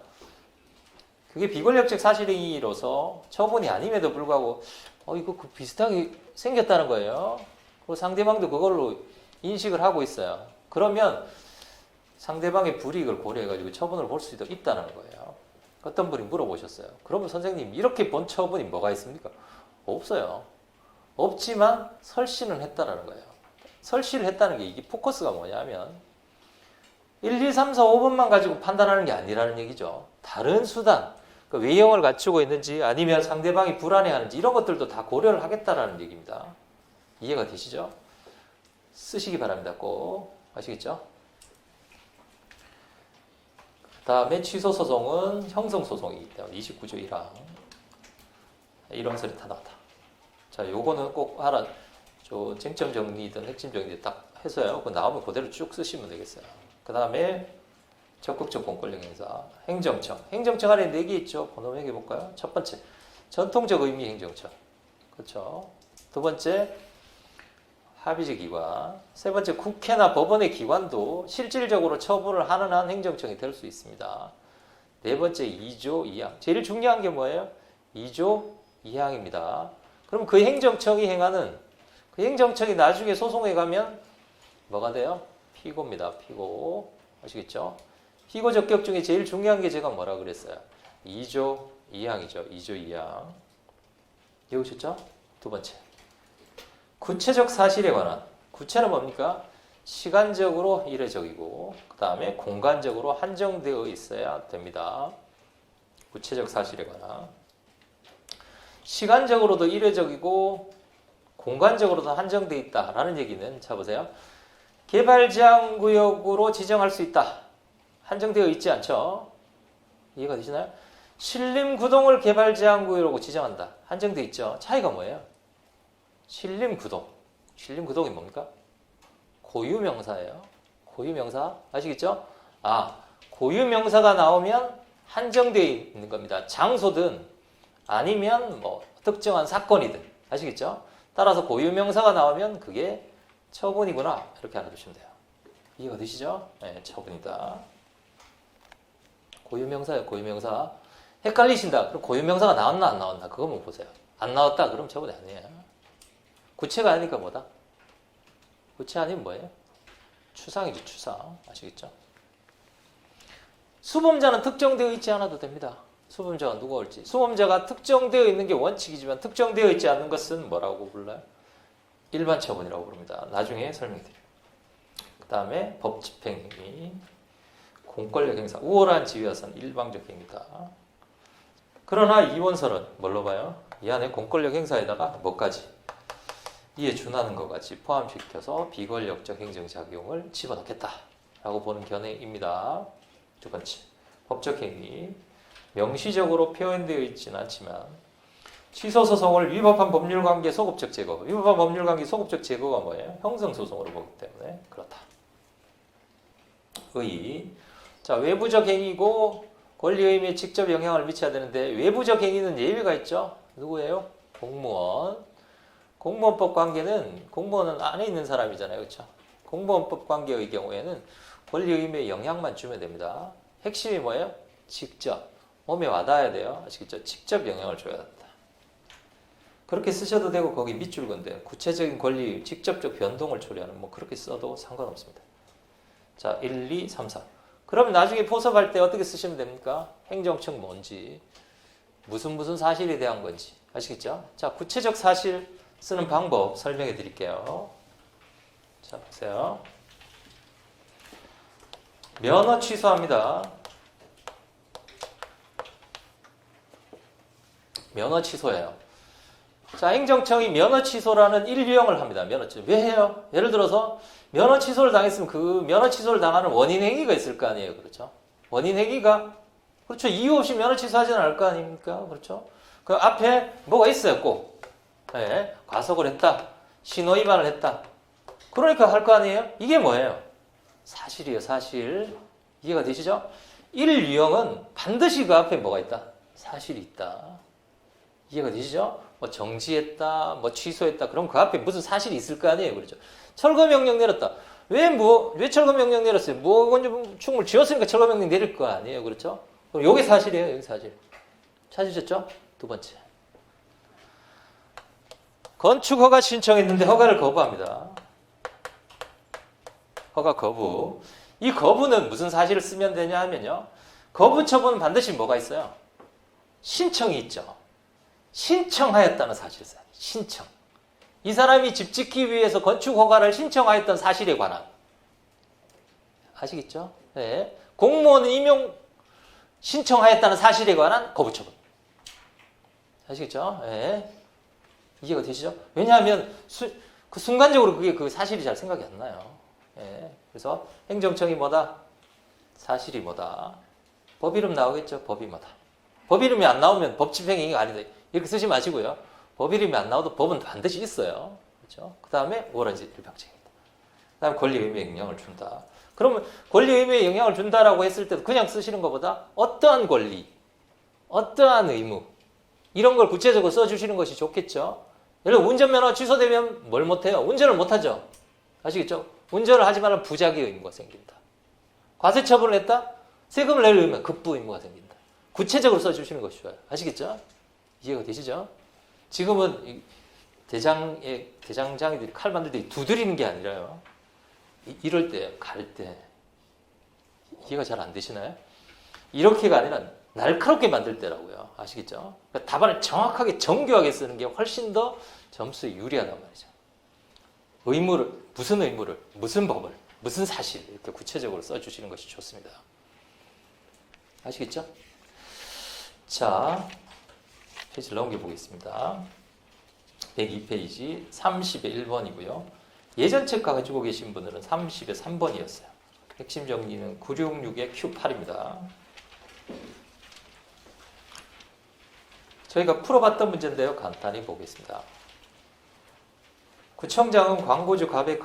그게 비권력적 사실행위로서 처분이 아님에도 불구하고 이거 비슷하게 생겼다는 거예요. 그리고 상대방도 그걸로 인식을 하고 있어요. 그러면 상대방의 불이익을 고려해가지고 처분을 볼 수도 있다는 거예요. 어떤 분이 물어보셨어요. 그러면 선생님, 이렇게 본 처분이 뭐가 있습니까? 없어요. 없지만 설신을 했다는 거예요. 설시를 했다는 게 이게 포커스가 뭐냐면 1, 2, 3, 4, 5번만 가지고 판단하는 게 아니라는 얘기죠. 다른 수단, 그 외형을 갖추고 있는지 아니면 상대방이 불안해하는지 이런 것들도 다 고려를 하겠다라는 얘기입니다. 이해가 되시죠? 쓰시기 바랍니다. 꼭 아시겠죠? 그 다음에 취소소송은 형성소송이기 때문에 29조 1항 1원설이 다 나왔다. 자, 요거는 꼭 알아. 쟁점 정리든 핵심 정리든 딱 해서요. 그 나오면 그대로 쭉 쓰시면 되겠어요. 그 다음에 적극적 공권력 행사, 행정청. 행정청 안에 4개 있죠. 번호 매겨볼까요? 첫 번째, 전통적 의미 행정청. 그렇죠. 두 번째, 합의제 기관. 세 번째, 국회나 법원의 기관도 실질적으로 처분을 하는 한 행정청이 될 수 있습니다. 네 번째, 2조 2항. 제일 중요한 게 뭐예요? 2조 2항입니다. 그럼 그 행정청이 행하는, 그 행정청이 나중에 소송에 가면 뭐가 돼요? 피고입니다. 피고. 아시겠죠? 피고 적격 중에 제일 중요한 게 제가 뭐라 그랬어요? 2조 2항이죠. 2조 2항. 외우셨죠? 두 번째. 구체적 사실에 관한. 구체는 뭡니까? 시간적으로 이례적이고 그 다음에 공간적으로 한정되어 있어야 됩니다. 구체적 사실에 관한. 시간적으로도 이례적이고 공간적으로도 한정되어 있다라는 얘기는 자 보세요. 개발제한구역으로 지정할 수 있다. 한정되어 있지 않죠? 이해가 되시나요? 신림구동을 개발제한구역으로 지정한다. 한정되어 있죠? 차이가 뭐예요? 신림구동. 신림구동이 뭡니까? 고유명사예요. 고유명사 아시겠죠? 고유명사가 나오면 한정되어 있는 겁니다. 장소든 아니면 뭐 특정한 사건이든 아시겠죠? 따라서 고유명사가 나오면 그게 처분이구나 이렇게 알아두시면 돼요. 이해가 되시죠? 네, 처분이다. 고유명사예요. 고유명사. 헷갈리신다. 그럼 고유명사가 나왔나 안 나왔나 그거 못 보세요. 안 나왔다 그럼 처분이 아니에요. 구체가 아니니까 뭐다? 구체 아니면 뭐예요? 추상이죠. 추상. 아시겠죠? 수범자는 특정되어 있지 않아도 됩니다. 수범자가 누가 올지. 수범자가 특정되어 있는 게 원칙이지만 특정되어 있지 않는 것은 뭐라고 불러요? 일반 처분이라고 부릅니다. 나중에 설명드려요. 그 다음에 법집행행위, 공권력 행사, 우월한 지위와선 일방적 행위다. 그러나 이원설은 뭘로 봐요? 이 안에 공권력 행사에다가 뭐까지? 이에 준하는 것까지 포함시켜서 비권력적 행정작용을 집어넣겠다라고 보는 견해입니다. 두 번째, 법적 행위. 명시적으로 표현되어 있지는 않지만 취소소송을 위법한 법률관계 소급적 제거. 위법한 법률관계 소급적 제거가 뭐예요? 형성소송으로 보기 때문에 그렇다. 의. 자, 외부적 행위고 권리의무에 직접 영향을 미쳐야 되는데 외부적 행위는 예외가 있죠. 누구예요? 공무원. 공무원법 관계는 공무원은 안에 있는 사람이잖아요. 그렇죠? 공무원법 관계의 경우에는 권리의무에 영향만 주면 됩니다. 핵심이 뭐예요? 직접. 몸에 와닿아야 돼요. 아시겠죠? 직접 영향을 줘야 된다. 그렇게 쓰셔도 되고 거기 밑줄 건데 구체적인 권리, 직접적 변동을 초래하는 뭐 그렇게 써도 상관없습니다. 자, 1, 2, 3, 4. 그럼 나중에 포섭할 때 어떻게 쓰시면 됩니까? 행정청 뭔지, 무슨 사실에 대한 건지. 아시겠죠? 자, 구체적 사실 쓰는 방법 설명해 드릴게요. 자, 보세요. 면허 취소합니다. 면허 취소예요. 자, 행정청이 면허 취소라는 일유형을 합니다. 면허 취소. 왜 해요? 예를 들어서 면허 취소를 당했으면 그 면허 취소를 당하는 원인 행위가 있을 거 아니에요. 그렇죠? 원인 행위가 그렇죠. 이유 없이 면허 취소하지는 않을 거 아닙니까? 그렇죠? 그 앞에 뭐가 있어요, 꼭. 네, 과속을 했다. 신호 위반을 했다. 그러니까 할 거 아니에요? 이게 뭐예요? 사실이에요, 사실. 이해가 되시죠? 1유형은 반드시 그 앞에 뭐가 있다? 사실이 있다. 이해가 되시죠? 뭐 정지했다, 뭐 취소했다. 그럼 그 앞에 무슨 사실이 있을 거 아니에요, 그렇죠? 철거 명령 내렸다. 왜 철거 명령 내렸어요? 건축물 지었으니까 철거 명령 내릴 거 아니에요, 그렇죠? 그럼 요게 사실이에요, 여기 사실. 찾으셨죠? 두 번째. 건축 허가 신청했는데 허가를 거부합니다. 허가 거부. 이 거부는 무슨 사실을 쓰면 되냐 하면요. 거부 처분은 반드시 뭐가 있어요? 신청이 있죠. 신청하였다는 사실을 써요. 신청. 이 사람이 집 짓기 위해서 건축 허가를 신청하였던 사실에 관한. 아시겠죠? 네. 공무원 임용 신청하였다는 사실에 관한 거부 처분. 아시겠죠? 네. 이해가 되시죠? 왜냐하면 그 순간적으로 그게 그 사실이 잘 생각이 안 나요. 예, 그래서 행정청이 뭐다? 사실이 뭐다? 법 이름 나오겠죠? 법이 뭐다? 법 이름이 안 나오면 법 집행행위가 아니다. 이렇게 쓰지 마시고요. 법 이름이 안 나와도 법은 반드시 있어요. 그렇죠? 그 다음에 우월한지 일방적이다. 그 다음에 권리 의무에 영향을 준다. 그러면 권리 의무에 영향을 준다라고 했을 때도 그냥 쓰시는 것보다 어떠한 권리, 어떠한 의무 이런 걸 구체적으로 써주시는 것이 좋겠죠. 예를 들어 운전면허 취소되면 뭘 못해요? 운전을 못하죠. 아시겠죠? 운전을 하지 말라는 부작위 의무가 생긴다. 과세 처분을 했다? 세금을 낼 의무가 급부 의무가 생긴다. 구체적으로 써주시는 것이 좋아요. 아시겠죠? 이해가 되시죠? 지금은 대장장이들이 칼 만들 때 두드리는 게 아니라요. 이럴 때, 갈 때 이해가 잘 안 되시나요? 이렇게가 아니라 날카롭게 만들 때라고요. 아시겠죠? 그러니까 답안을 정확하게 정교하게 쓰는 게 훨씬 더 점수에 유리하단 말이죠. 의무를, 무슨 법을, 무슨 사실 이렇게 구체적으로 써주시는 것이 좋습니다. 아시겠죠? 자, 페이지를 넘겨 보겠습니다. 102페이지 30의 1번이고요. 예전 책 가지고 계신 분들은 30의 3번이었어요. 핵심 정리는 966의 Q8입니다. 저희가 풀어봤던 문제인데요. 간단히 보겠습니다. 구청장은 광고주 갑의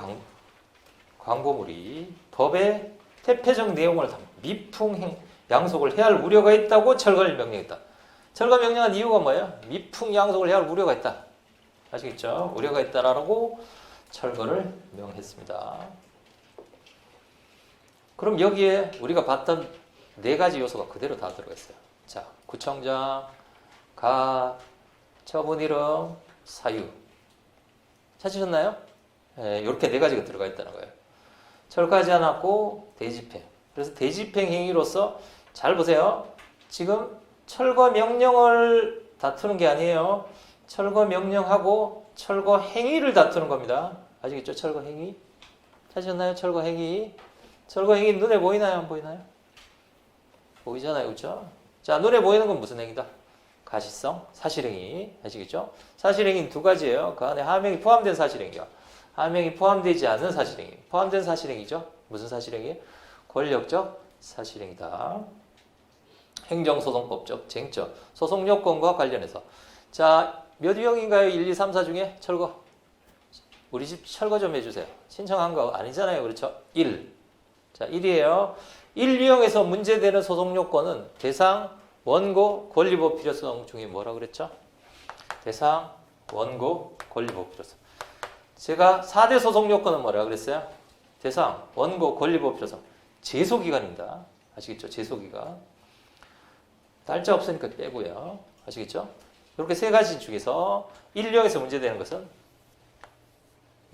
광고물이 법의 태폐적 내용을 미풍 양속을 해야 할 우려가 있다고 철거를 명령했다. 철거 명령한 이유가 뭐예요? 미풍 양속을 해야 할 우려가 있다. 아시겠죠? 우려가 있다라고 철거를 명했습니다. 그럼 여기에 우리가 봤던 네 가지 요소가 그대로 다 들어가 있어요. 자, 구청장, 가, 처분 이름, 사유. 찾으셨나요? 네, 이렇게 네 가지가 들어가 있다는 거예요. 철거하지 않았고 대집행. 그래서 대집행 행위로서 잘 보세요. 지금 철거 명령을 다투는 게 아니에요. 철거 명령하고 철거 행위를 다투는 겁니다. 아시겠죠? 철거 행위. 찾으셨나요? 철거 행위. 철거 행위 눈에 보이나요? 안 보이나요? 보이잖아요. 그렇죠? 자, 눈에 보이는 건 무슨 행위다? 가시성, 사실행위. 아시겠죠? 사실행위는 두 가지예요. 그 안에 하명이 포함된 사실행위와 하명이 포함되지 않은 사실행위. 포함된 사실행위죠. 무슨 사실행위? 권력적 사실행위다. 행정소송법적 쟁점, 소송요건과 관련해서. 자, 몇 유형인가요? 1, 2, 3, 4 중에 철거. 우리 집 철거 좀 해주세요. 신청한 거 아니잖아요. 그렇죠? 1. 자, 1이에요. 1유형에서 문제되는 소송요건은 대상, 원고, 권리법 필요성 중에 뭐라 그랬죠? 대상, 원고, 권리법 필요성. 제가 4대 소송요건은 뭐라 그랬어요? 대상, 원고, 권리법 필요성. 제소기간입니다. 아시겠죠? 제소기간. 날짜 없으니까 빼고요. 아시겠죠? 이렇게 세 가지 중에서 1유형에서 문제되는 것은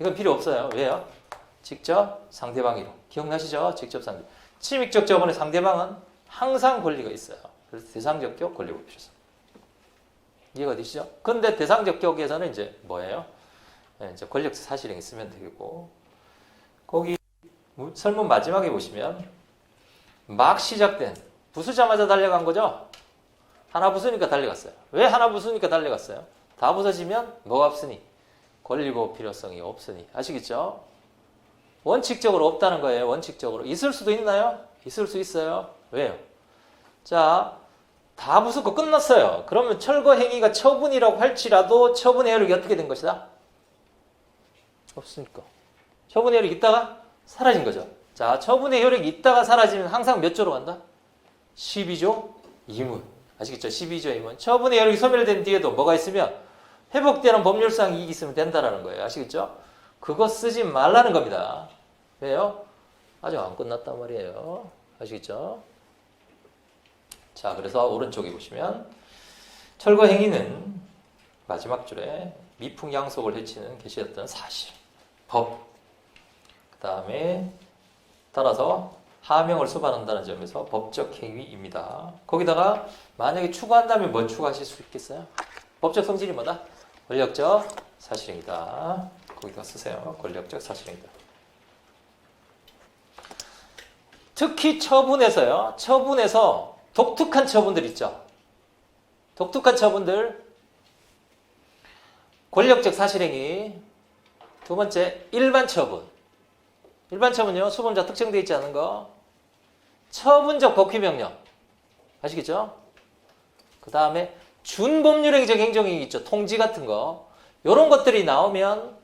이건 필요 없어요. 왜요? 직접 상대방이로. 기억나시죠? 직접 상대. 침입적 저번에 상대방은 항상 권리가 있어요. 그래서 대상적 격, 권리법 필요성. 이해가 되시죠? 근데 대상적 격에서는 이제 뭐예요? 이제 권력적 사실행위 쓰면 되겠고, 거기 설문 마지막에 보시면 막 시작된 부수자마자 달려간 거죠? 하나 부수니까 달려갔어요. 왜 하나 부수니까 달려갔어요? 다 부서지면 뭐가 없으니? 권리법 필요성이 없으니. 아시겠죠? 원칙적으로 없다는 거예요. 원칙적으로. 있을 수도 있나요? 있을 수 있어요. 왜요? 자, 다 부수고 끝났어요. 그러면 철거 행위가 처분이라고 할지라도 처분의 효력이 어떻게 된 것이다? 없으니까. 처분의 효력이 있다가 사라진 거죠. 자, 처분의 효력이 있다가 사라지면 항상 몇 조로 간다? 12조 2문. 아시겠죠? 12조 2문. 처분의 효력이 소멸된 뒤에도 뭐가 있으면 회복되는 법률상 이익이 있으면 된다라는 거예요. 아시겠죠? 그거 쓰지 말라는 겁니다. 왜요? 아직 안 끝났단 말이에요. 아시겠죠? 자, 그래서 오른쪽에 보시면 철거 행위는 마지막 줄에 미풍양속을 해치는 개시했던 사실, 법, 그 다음에 따라서 하명을 수반한다는 점에서 법적 행위입니다. 거기다가 만약에 추가한다면 뭐 추가하실 수 있겠어요? 법적 성질이 뭐다? 권력적 사실행위다. 거기다 쓰세요. 권력적 사실행위다. 특히 처분에서요. 처분에서 독특한 처분들 있죠. 독특한 처분들. 권력적 사실행위. 두 번째, 일반 처분. 일반 처분요. 수범자 특정되어 있지 않은 거. 처분적 복귀명령. 아시겠죠? 그 다음에 준법률행정 행정이 있죠. 통지 같은 거. 이런 것들이 나오면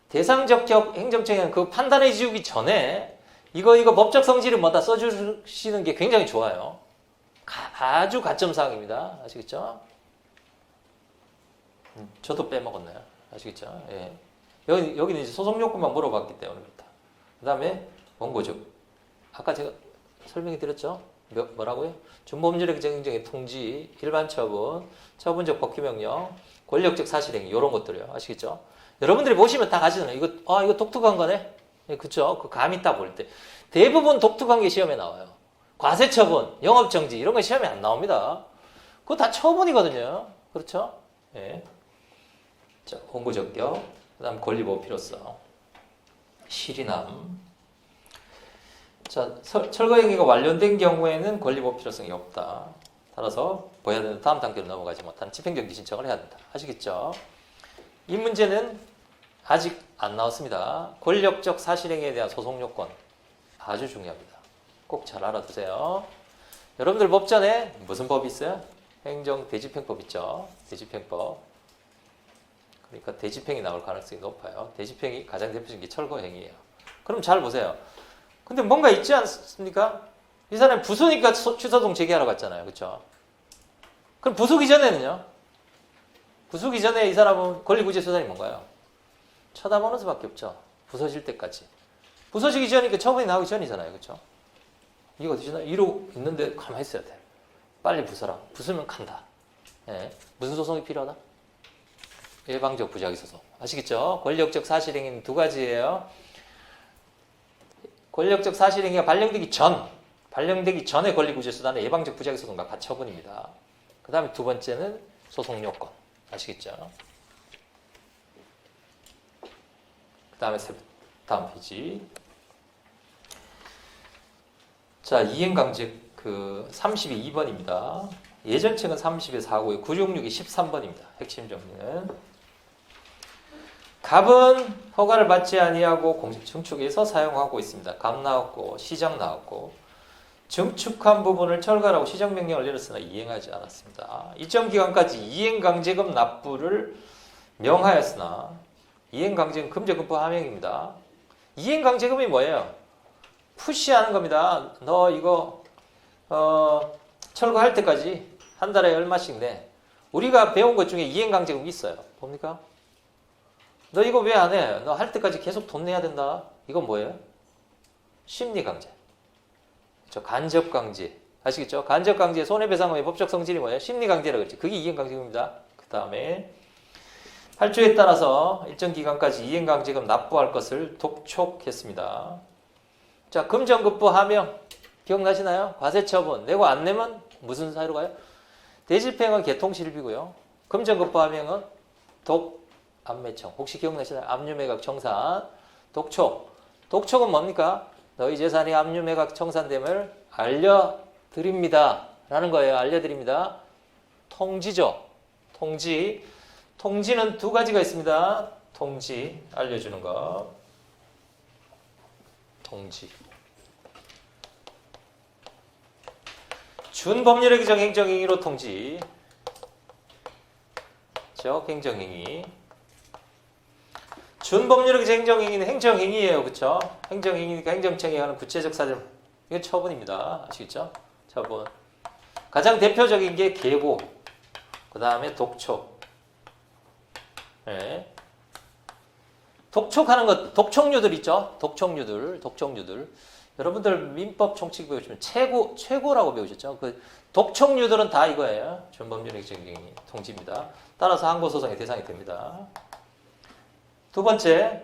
대상적 격 행정청은 그 판단해 주기 전에 이거 법적 성질은 뭐다 써주시는 게 굉장히 좋아요. 아주 가점사항입니다. 아시겠죠? 저도 빼먹었나요? 아시겠죠? 예. 여기는 이제 소송요건만 물어봤기 때문에 그렇다. 그 다음에 원고적. 아까 제가 설명해 드렸죠? 뭐라고요? 준법률행정 행정의 통지, 일반 처분, 처분적 복귀명령, 권력적 사실행위 이런 것들이요. 아시겠죠? 여러분들이 보시면 다 가시잖아요. 이거 독특한 거네? 예, 그쵸? 그 감이 딱 볼 때. 대부분 독특한 게 시험에 나와요. 과세처분, 영업정지 이런 거 시험에 안 나옵니다. 그거 다 처분이거든요. 그렇죠? 예. 자, 공고적격, 그 다음 권리보호 필요성, 실인함. 자, 철거행위가 완료된 경우에는 권리보호 필요성이 없다. 따라서 보여야 되는 다음 단계로 넘어가지 못한 집행정지 신청을 해야 된다. 아시겠죠? 이 문제는 아직 안 나왔습니다. 권력적 사실행위에 대한 소송 요건 아주 중요합니다. 꼭 잘 알아두세요. 여러분들 법전에 무슨 법이 있어요? 행정 대집행법 있죠? 대집행법. 그러니까 대집행이 나올 가능성이 높아요. 대집행이 가장 대표적인 게 철거행위예요. 그럼 잘 보세요. 근데 뭔가 있지 않습니까? 이 사람이 부수니까 취소소송 제기하러 갔잖아요. 그렇죠? 그럼 부수기 전에는요? 부수기 전에 이 사람은 권리구제 수단이 뭔가요? 쳐다보는 수밖에 없죠. 부서질 때까지. 부서지기 전이니까 처분이 나오기 전이잖아요. 그렇죠? 이거 어디서 이러고 있는데 가만히 있어야 돼. 빨리 부숴라. 부수면 간다. 예. 무슨 소송이 필요하다? 예방적 부작위 소송. 아시겠죠? 권력적 사실행위는 두 가지예요. 권력적 사실행위가 발령되기 전에 권리구제수단의 예방적 부작위 소송과 가처분입니다. 그 다음에 두 번째는 소송 요건. 아시겠죠? 그 다음에 다음 페이지. 자, 이행강제 32번입니다. 예전책은 30에 4고요. 966이 13번입니다. 핵심 정리는. 갑은 허가를 받지 아니하고 공직 증축에서 사용하고 있습니다. 갑 나왔고 시정 나왔고 증축한 부분을 철거하라고 시정명령을 내렸으나 이행하지 않았습니다. 일정 기간까지 이행강제금 납부를 명하였으나 이행강제금 금제금부 하명입니다. 이행강제금이 뭐예요? 푸시하는 겁니다. 너 이거 철거할 때까지 한 달에 얼마씩 내. 우리가 배운 것 중에 이행강제금이 있어요. 봅니까? 너 이거 왜 안 해? 너 할 때까지 계속 돈 내야 된다. 이건 뭐예요? 심리강제. 그렇죠? 간접강제. 아시겠죠? 간접강제, 손해배상의 법적 성질이 뭐예요? 심리강제라고 그랬죠. 그게 이행강제금입니다. 그 다음에 8조에 따라서 일정 기간까지 이행강제금 납부할 것을 독촉했습니다. 자, 금전급부 하명 기억나시나요? 과세처분 내고 안 내면 무슨 사유로 가요? 대집행은 개통실비고요. 금전급부 하명은 독압매청. 혹시 기억나시나요? 압류매각 청산. 독촉은 뭡니까? 너희 재산이 압류매각 청산됨을 알려드립니다. 라는 거예요. 알려드립니다. 통지죠. 통지는 두 가지가 있습니다. 통지, 알려주는 거. 통지. 준법률의 규정 행정행위로 통지. 즉 행정행위. 준법률의 규정 행정행위는 행정행위예요. 그렇죠? 행정행위니까 행정청이 하는 구체적 사정. 이건 처분입니다. 아시겠죠? 처분. 가장 대표적인 게 계고, 그 다음에 독촉. 네. 독촉하는 것, 독촉류들 있죠? 독촉류들. 여러분들 민법 총칙 배우시면 최고라고 배우셨죠? 그 독촉류들은 다 이거예요. 준법률의 규정행위 통지입니다. 따라서 항고소송의 대상이 됩니다. 두 번째,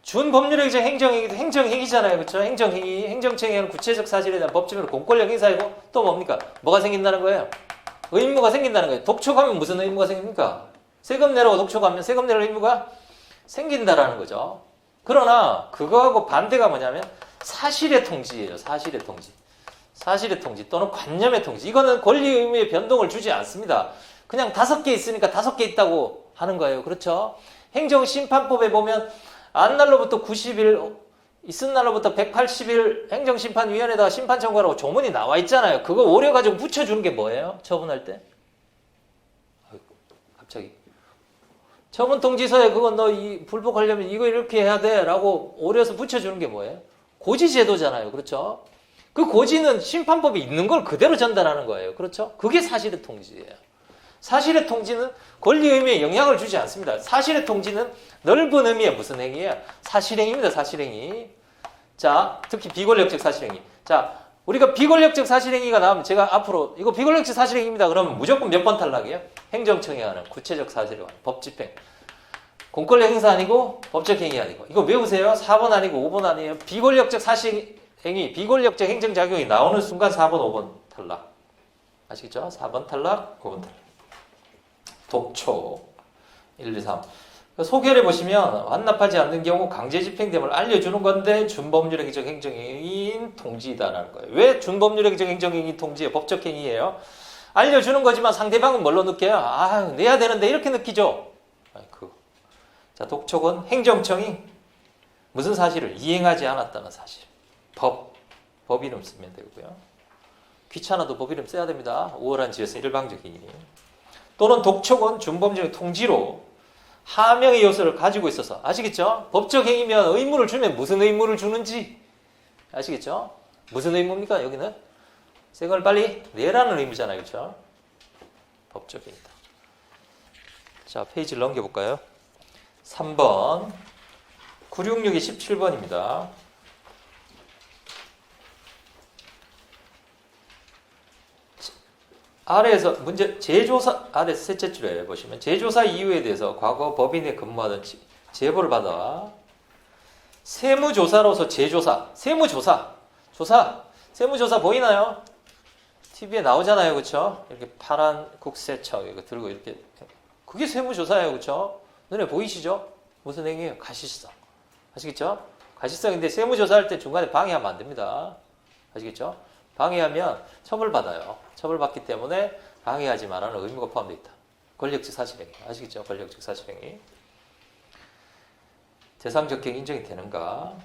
준법률의 규정 행정행위도 행정행위잖아요. 그렇죠? 행정행위, 행정청이 하는 구체적 사실에 대한 법적으로 공권력 행사이고 또 뭡니까? 뭐가 생긴다는 거예요? 의무가 생긴다는 거예요. 독촉하면 무슨 의무가 생깁니까? 세금 내라고 독촉하면 세금 내는 의무가 생긴다라는 거죠. 그러나 그거하고 반대가 뭐냐면 사실의 통지예요. 사실의 통지 또는 관념의 통지. 이거는 권리 의무의 변동을 주지 않습니다. 그냥 5개 있으니까 5개 있다고 하는 거예요. 그렇죠? 행정심판법에 보면 안 날로부터 90일, 있은 날로부터 180일 행정심판위원회에다가 심판 청구하라고 조문이 나와 있잖아요. 그거 오려가지고 붙여주는 게 뭐예요? 처분할 때? 갑자기. 처분 통지서에 그거 너 불복하려면 이거 이렇게 해야 돼 라고 오려서 붙여주는 게 뭐예요? 고지제도잖아요. 그렇죠? 그 고지는 심판법에 있는 걸 그대로 전달하는 거예요. 그렇죠? 그게 사실의 통지예요. 사실의 통지는 권리 의무에 영향을 주지 않습니다. 사실의 통지는 넓은 의미의 무슨 행위예요? 사실행위입니다. 사실행위. 자, 특히 비권력적 사실행위. 자, 우리가 비권력적 사실행위가 나오면 제가 앞으로 이거 비권력적 사실행위입니다. 그러면 무조건 몇 번 탈락이에요? 행정청이 하는 구체적 사실에 관한 법 집행. 공권력 행사 아니고 법적 행위 아니고. 이거 외우세요. 4번 아니고 5번 아니에요. 비권력적 사실행위, 비권력적 행정작용이 나오는 순간 4번, 5번 탈락. 아시겠죠? 4번 탈락, 5번 탈락. 독촉 1, 2, 3. 소개를 보시면 완납하지 않는 경우 강제 집행됨을 알려주는 건데 준법률행위적 행정행위인 통지이다라는 거예요. 왜 준법률행위적 행정행위 통지예요? 법적 행위예요. 알려주는 거지만 상대방은 뭘로 느껴요? 아, 내야 되는데 이렇게 느끼죠. 자, 독촉은 행정청이 무슨 사실을 이행하지 않았다는 사실. 법 이름 쓰면 되고요. 귀찮아도 법 이름 써야 됩니다. 우월한 지에서 일방적 행위. 또는 독촉은 준법률 통지로 하명의 요소를 가지고 있어서 아시겠죠? 법적 행위면 의무를 주면 무슨 의무를 주는지 아시겠죠? 무슨 의무입니까? 여기는 새 걸 빨리 내라는 의무잖아요. 그렇죠? 법적 행위다. 자, 페이지를 넘겨볼까요? 3번 966이 17번입니다. 아래에서 문제 재조사 아래에서 셋째 줄에 보시면 재조사 이유에 대해서 과거 법인에 근무하던 제보를 받아 세무조사로서 재조사 세무조사 보이나요? TV에 나오잖아요. 그렇죠? 이렇게 파란 국세청 이거 들고 이렇게 그게 세무조사예요. 그렇죠? 눈에 보이시죠? 무슨 행위예요? 가시성. 아시겠죠? 가시성인데 세무조사할 때 중간에 방해하면 안 됩니다. 아시겠죠? 방해하면 처벌받아요. 처벌받기 때문에 방해하지 말라는 의무가 포함되어 있다. 권력적 사실행위. 아시겠죠? 권력적 사실행위. 대상적격 인정이 되는가?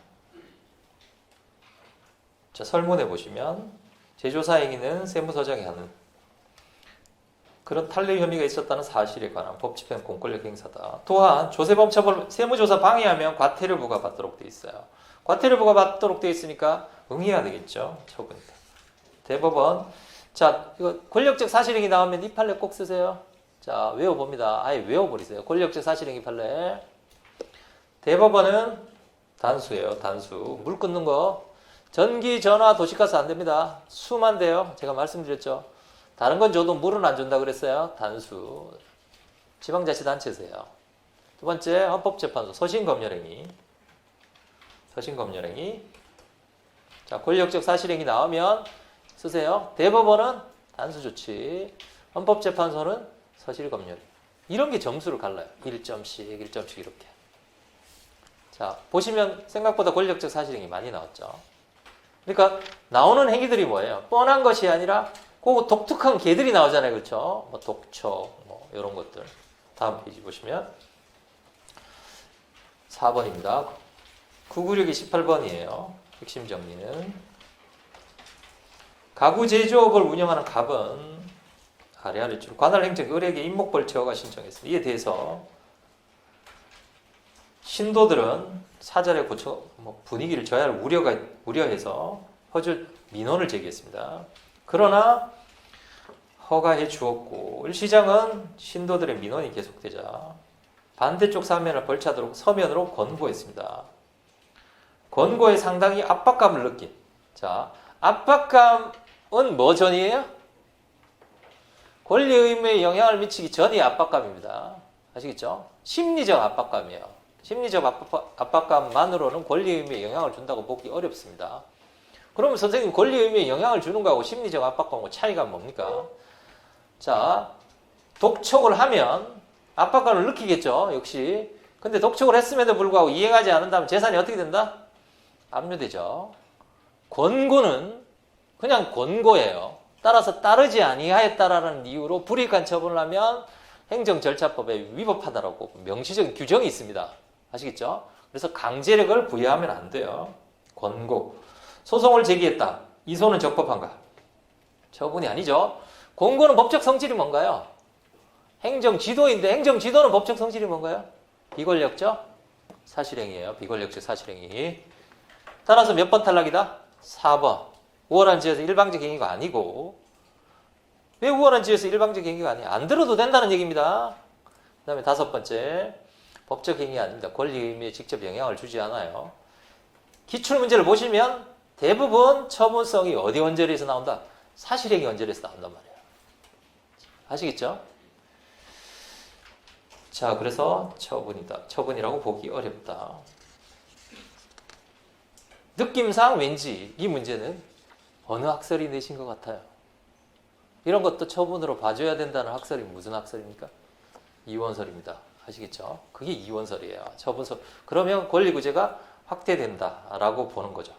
자, 설문해 보시면 재조사 행위는 세무서장이 하는 그런 탈례 혐의가 있었다는 사실에 관한 법 집행 공권력 행사다. 또한 조세범 처벌 세무조사 방해하면 과태료 부과받도록 되어 있어요. 과태료 부과받도록 되어 있으니까 응해야 되겠죠. 처분이다. 대법원 자 이거 권력적 사실행위 나오면 이 판례 꼭 쓰세요. 자 외워봅니다. 아예 외워버리세요. 권력적 사실행위 판례. 대법원은 단수예요. 단수. 물 끊는 거. 전기, 전화, 도시가스 안 됩니다. 수만 돼요. 제가 말씀드렸죠. 다른 건 줘도 물은 안 준다 그랬어요. 단수. 지방자치단체세요. 두 번째 헌법재판소 서신검열행위. 서신검열행위. 자 권력적 사실행위 나오면 쓰세요. 대법원은 단수조치. 헌법재판소는 서실검열행위. 이런 게 점수를 갈라요. 1점씩 1점씩 이렇게. 자 보시면 생각보다 권력적 사실행위 많이 나왔죠. 그러니까 나오는 행위들이 뭐예요? 뻔한 것이 아니라 그 독특한 개들이 나오잖아요. 그렇죠? 뭐 독촉 뭐 이런 것들. 다음 페이지 보시면 4번입니다. 996이 18번이에요. 핵심 정리는 가구 제조업을 운영하는 갑은 아래줄 관할 행정 을에게 임목벌 처가 신청했습니다. 이에 대해서 신도들은 사전에 고쳐 분위기를 저해할 우려해서 허주 민원을 제기했습니다. 그러나 허가해 주었고 을 시장은 신도들의 민원이 계속되자 반대쪽 사면을 벌차도록 서면으로 권고했습니다. 권고에 상당히 압박감을 느낀. 자, 압박감은 뭐 전이에요? 권리 의무에 영향을 미치기 전이 압박감입니다. 아시겠죠? 심리적 압박감이에요. 심리적 압박감만으로는 권리 의무에 영향을 준다고 보기 어렵습니다. 그러면 선생님 권리 의무에 영향을 주는 거하고 심리적 압박감하고 차이가 뭡니까? 자, 독촉을 하면 압박감을 느끼겠죠. 역시. 근데 독촉을 했음에도 불구하고 이행하지 않는다면 재산이 어떻게 된다? 압류되죠. 권고는 그냥 권고예요. 따라서 따르지 아니하였다라는 이유로 불이익한 처분을 하면 행정절차법에 위법하다라고 명시적인 규정이 있습니다. 아시겠죠? 그래서 강제력을 부여하면 안 돼요. 권고. 소송을 제기했다. 이소는 적법한가? 처분이 아니죠. 권고는 법적 성질이 뭔가요? 행정지도인데 행정지도는 법적 성질이 뭔가요? 비권력적 사실행위예요. 비권력적 사실행위. 따라서 몇 번 탈락이다? 4번. 우월한 지에서 일방적 행위가 아니고 왜 우월한 지에서 일방적 행위가 아니야? 안 들어도 된다는 얘기입니다. 그 다음에 5번째. 법적 행위 아닙니다. 권리 의무에 직접 영향을 주지 않아요. 기출문제를 보시면 대부분 처분성이 어디 원절에서 나온다? 사실행위 원절에서 나온단 말이에요. 아시겠죠? 자, 그래서 처분이다. 처분이라고 보기 어렵다. 느낌상 왠지 이 문제는 어느 학설이 내신 것 같아요. 이런 것도 처분으로 봐줘야 된다는 학설이 무슨 학설입니까? 이원설입니다. 아시겠죠? 그게 이원설이에요. 처분설. 그러면 권리구제가 확대된다라고 보는 거죠.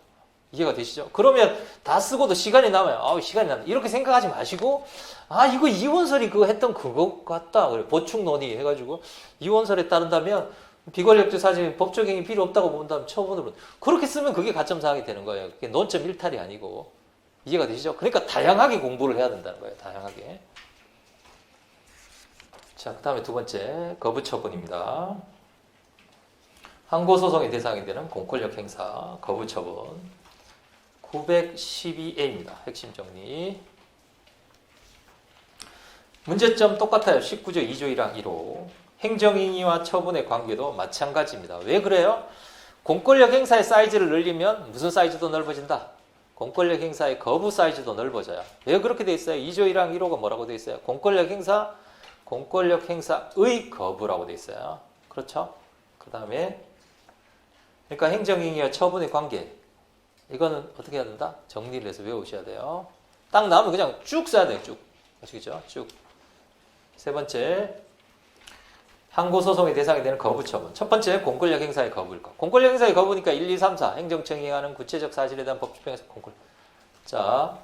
이해가 되시죠? 그러면 다 쓰고도 시간이 남아요. 아우, 시간이 남아. 이렇게 생각하지 마시고, 아, 이거 이원설이 그거 했던 그거 같다. 그래. 보충 논의 해가지고, 이원설에 따른다면, 비권력적 사실 법적행위 필요 없다고 본다면 처분으로. 그렇게 쓰면 그게 가점사항이 되는 거예요. 그게 논점 일탈이 아니고. 이해가 되시죠? 그러니까 다양하게 공부를 해야 된다는 거예요. 다양하게. 자, 그 다음에 두 번째, 거부처분입니다. 항고소송의 대상이 되는 공권력 행사, 거부처분. 912A입니다. 핵심 정리. 문제점 똑같아요. 19조 2조 1항 1호. 행정행위와 처분의 관계도 마찬가지입니다. 왜 그래요? 공권력 행사의 사이즈를 늘리면 무슨 사이즈도 넓어진다? 공권력 행사의 거부 사이즈도 넓어져요. 왜 그렇게 돼 있어요? 2조 1항 1호가 뭐라고 돼 있어요? 공권력 행사의 거부라고 돼 있어요. 그렇죠? 그 다음에 그러니까 행정행위와 처분의 관계, 이거는 어떻게 해야 된다? 정리를 해서 외우셔야 돼요. 딱 나오면 그냥 쭉 써야 돼요. 쭉. 아시겠죠? 쭉. 세 번째, 항고소송의 대상이 되는 거부처분. 첫 번째, 공권력 행사의 거부일 거. 공권력 행사의 거부니까 1, 2, 3, 4. 행정청이 하는 구체적 사실에 대한 법집행에서 공권력. 자,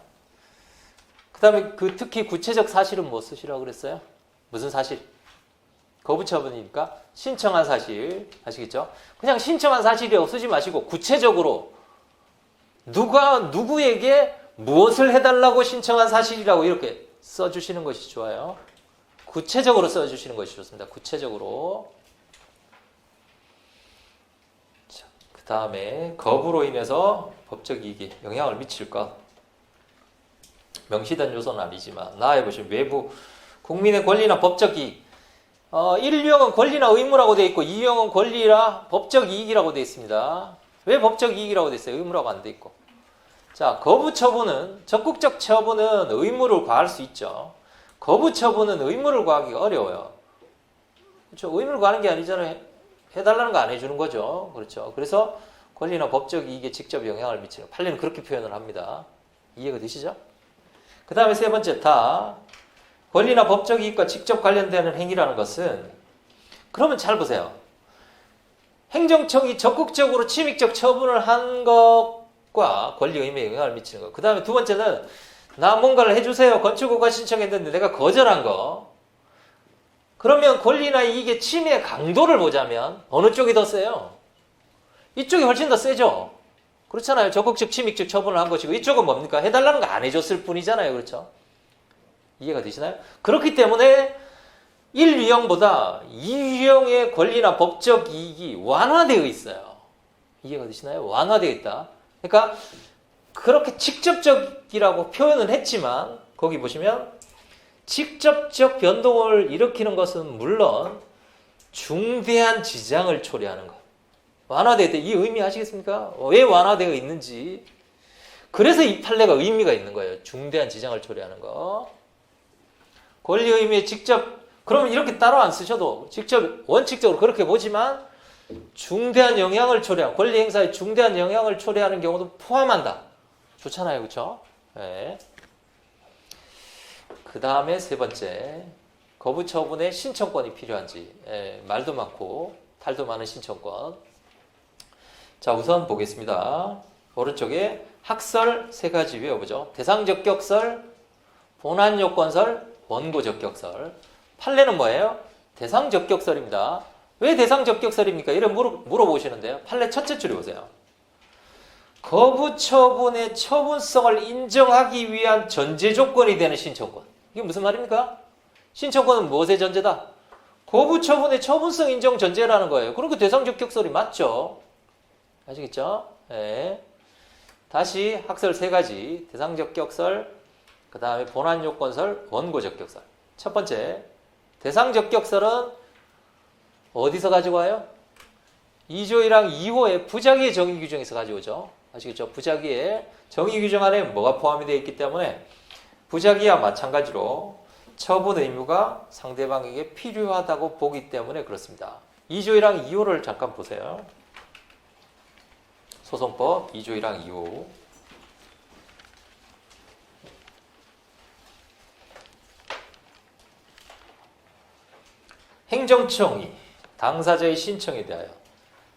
그 다음에 특히 구체적 사실은 뭐 쓰시라고 그랬어요? 무슨 사실? 거부처분이니까 신청한 사실. 아시겠죠? 그냥 신청한 사실이라고 쓰지 마시고 구체적으로 누가 누구에게 무엇을 해달라고 신청한 사실이라고 이렇게 써주시는 것이 좋아요. 구체적으로 써주시는 것이 좋습니다. 구체적으로. 그 다음에 거부로 인해서 법적 이익에 영향을 미칠 것. 명시된 요소는 아니지만 나해보시면 외부 국민의 권리나 법적 이익. 1유형은 권리나 의무라고 되어 있고 2유형은 권리나 법적 이익이라고 되어 있습니다. 왜 법적 이익이라고 되어 있어요? 의무라고 안 되어 있고. 자, 거부 처분은 적극적 처분은 의무를 과할 수 있죠. 거부 처분은 의무를 과하기가 어려워요. 그렇죠? 의무를 과하는 게 아니잖아요. 해달라는 거 안 해주는 거죠. 그렇죠? 그래서 권리나 법적 이익에 직접 영향을 미치는 판례는 그렇게 표현을 합니다. 이해가 되시죠? 그 다음에 세 번째 다 권리나 법적 이익과 직접 관련되는 행위라는 것은 그러면 잘 보세요. 행정청이 적극적으로 침입적 처분을 한 것과 권리 의무에 영향을 미치는 것. 그 다음에 두 번째는 나 뭔가를 해주세요. 건축허가 신청했는데 내가 거절한 거. 그러면 권리나 이익의 침해 강도를 보자면 어느 쪽이 더 세요? 이쪽이 훨씬 더 세죠. 그렇잖아요. 적극적 침입적 처분을 한 것이고 이쪽은 뭡니까? 해달라는 거 안 해줬을 뿐이잖아요. 그렇죠? 이해가 되시나요? 그렇기 때문에 1유형보다 2유형의 권리나 법적 이익이 완화되어 있어요. 이해가 되시나요? 완화되어 있다. 그러니까 그렇게 직접적이라고 표현은 했지만 거기 보시면 직접적 변동을 일으키는 것은 물론 중대한 지장을 초래하는 것. 완화되어 있다. 이 의미 아시겠습니까? 왜 완화되어 있는지. 그래서 이 판례가 의미가 있는 거예요. 중대한 지장을 초래하는 것. 권리 의미에 직접, 그러면 이렇게 따로 안 쓰셔도 직접 원칙적으로 그렇게 보지만 중대한 영향을 초래하는, 권리 행사에 중대한 영향을 초래하는 경우도 포함한다. 좋잖아요. 그렇죠? 네. 그 다음에 세 번째, 거부 처분에 신청권이 필요한지. 말도 많고 탈도 많은 신청권. 자, 우선 보겠습니다. 오른쪽에 학설 세 가지 외워보죠. 대상적격설, 본안요건설, 원고적격설. 판례는 뭐예요? 대상적격설입니다. 왜 대상적격설입니까? 이런 물어보시는데요. 판례 첫째 줄에 보세요. 거부 처분의 처분성을 인정하기 위한 전제 조건이 되는 신청권. 이게 무슨 말입니까? 신청권은 무엇의 전제다? 거부 처분의 처분성 인정 전제라는 거예요. 그러니까 대상적격설이 맞죠? 아시겠죠? 네. 다시 학설 세 가지. 대상적격설, 그 다음에 본안요건설, 원고적격설. 첫 번째, 대상적격설은 어디서 가지고 와요? 2조 1항 2호의 부작위의 정의 규정에서 가져오죠. 아시겠죠? 부작위의 정의 규정 안에 뭐가 포함이 되어 있기 때문에 부작위와 마찬가지로 처분 의무가 상대방에게 필요하다고 보기 때문에 그렇습니다. 2조 1항 2호를 잠깐 보세요. 소송법 2조 1항 2호. 행정청이 당사자의 신청에 대하여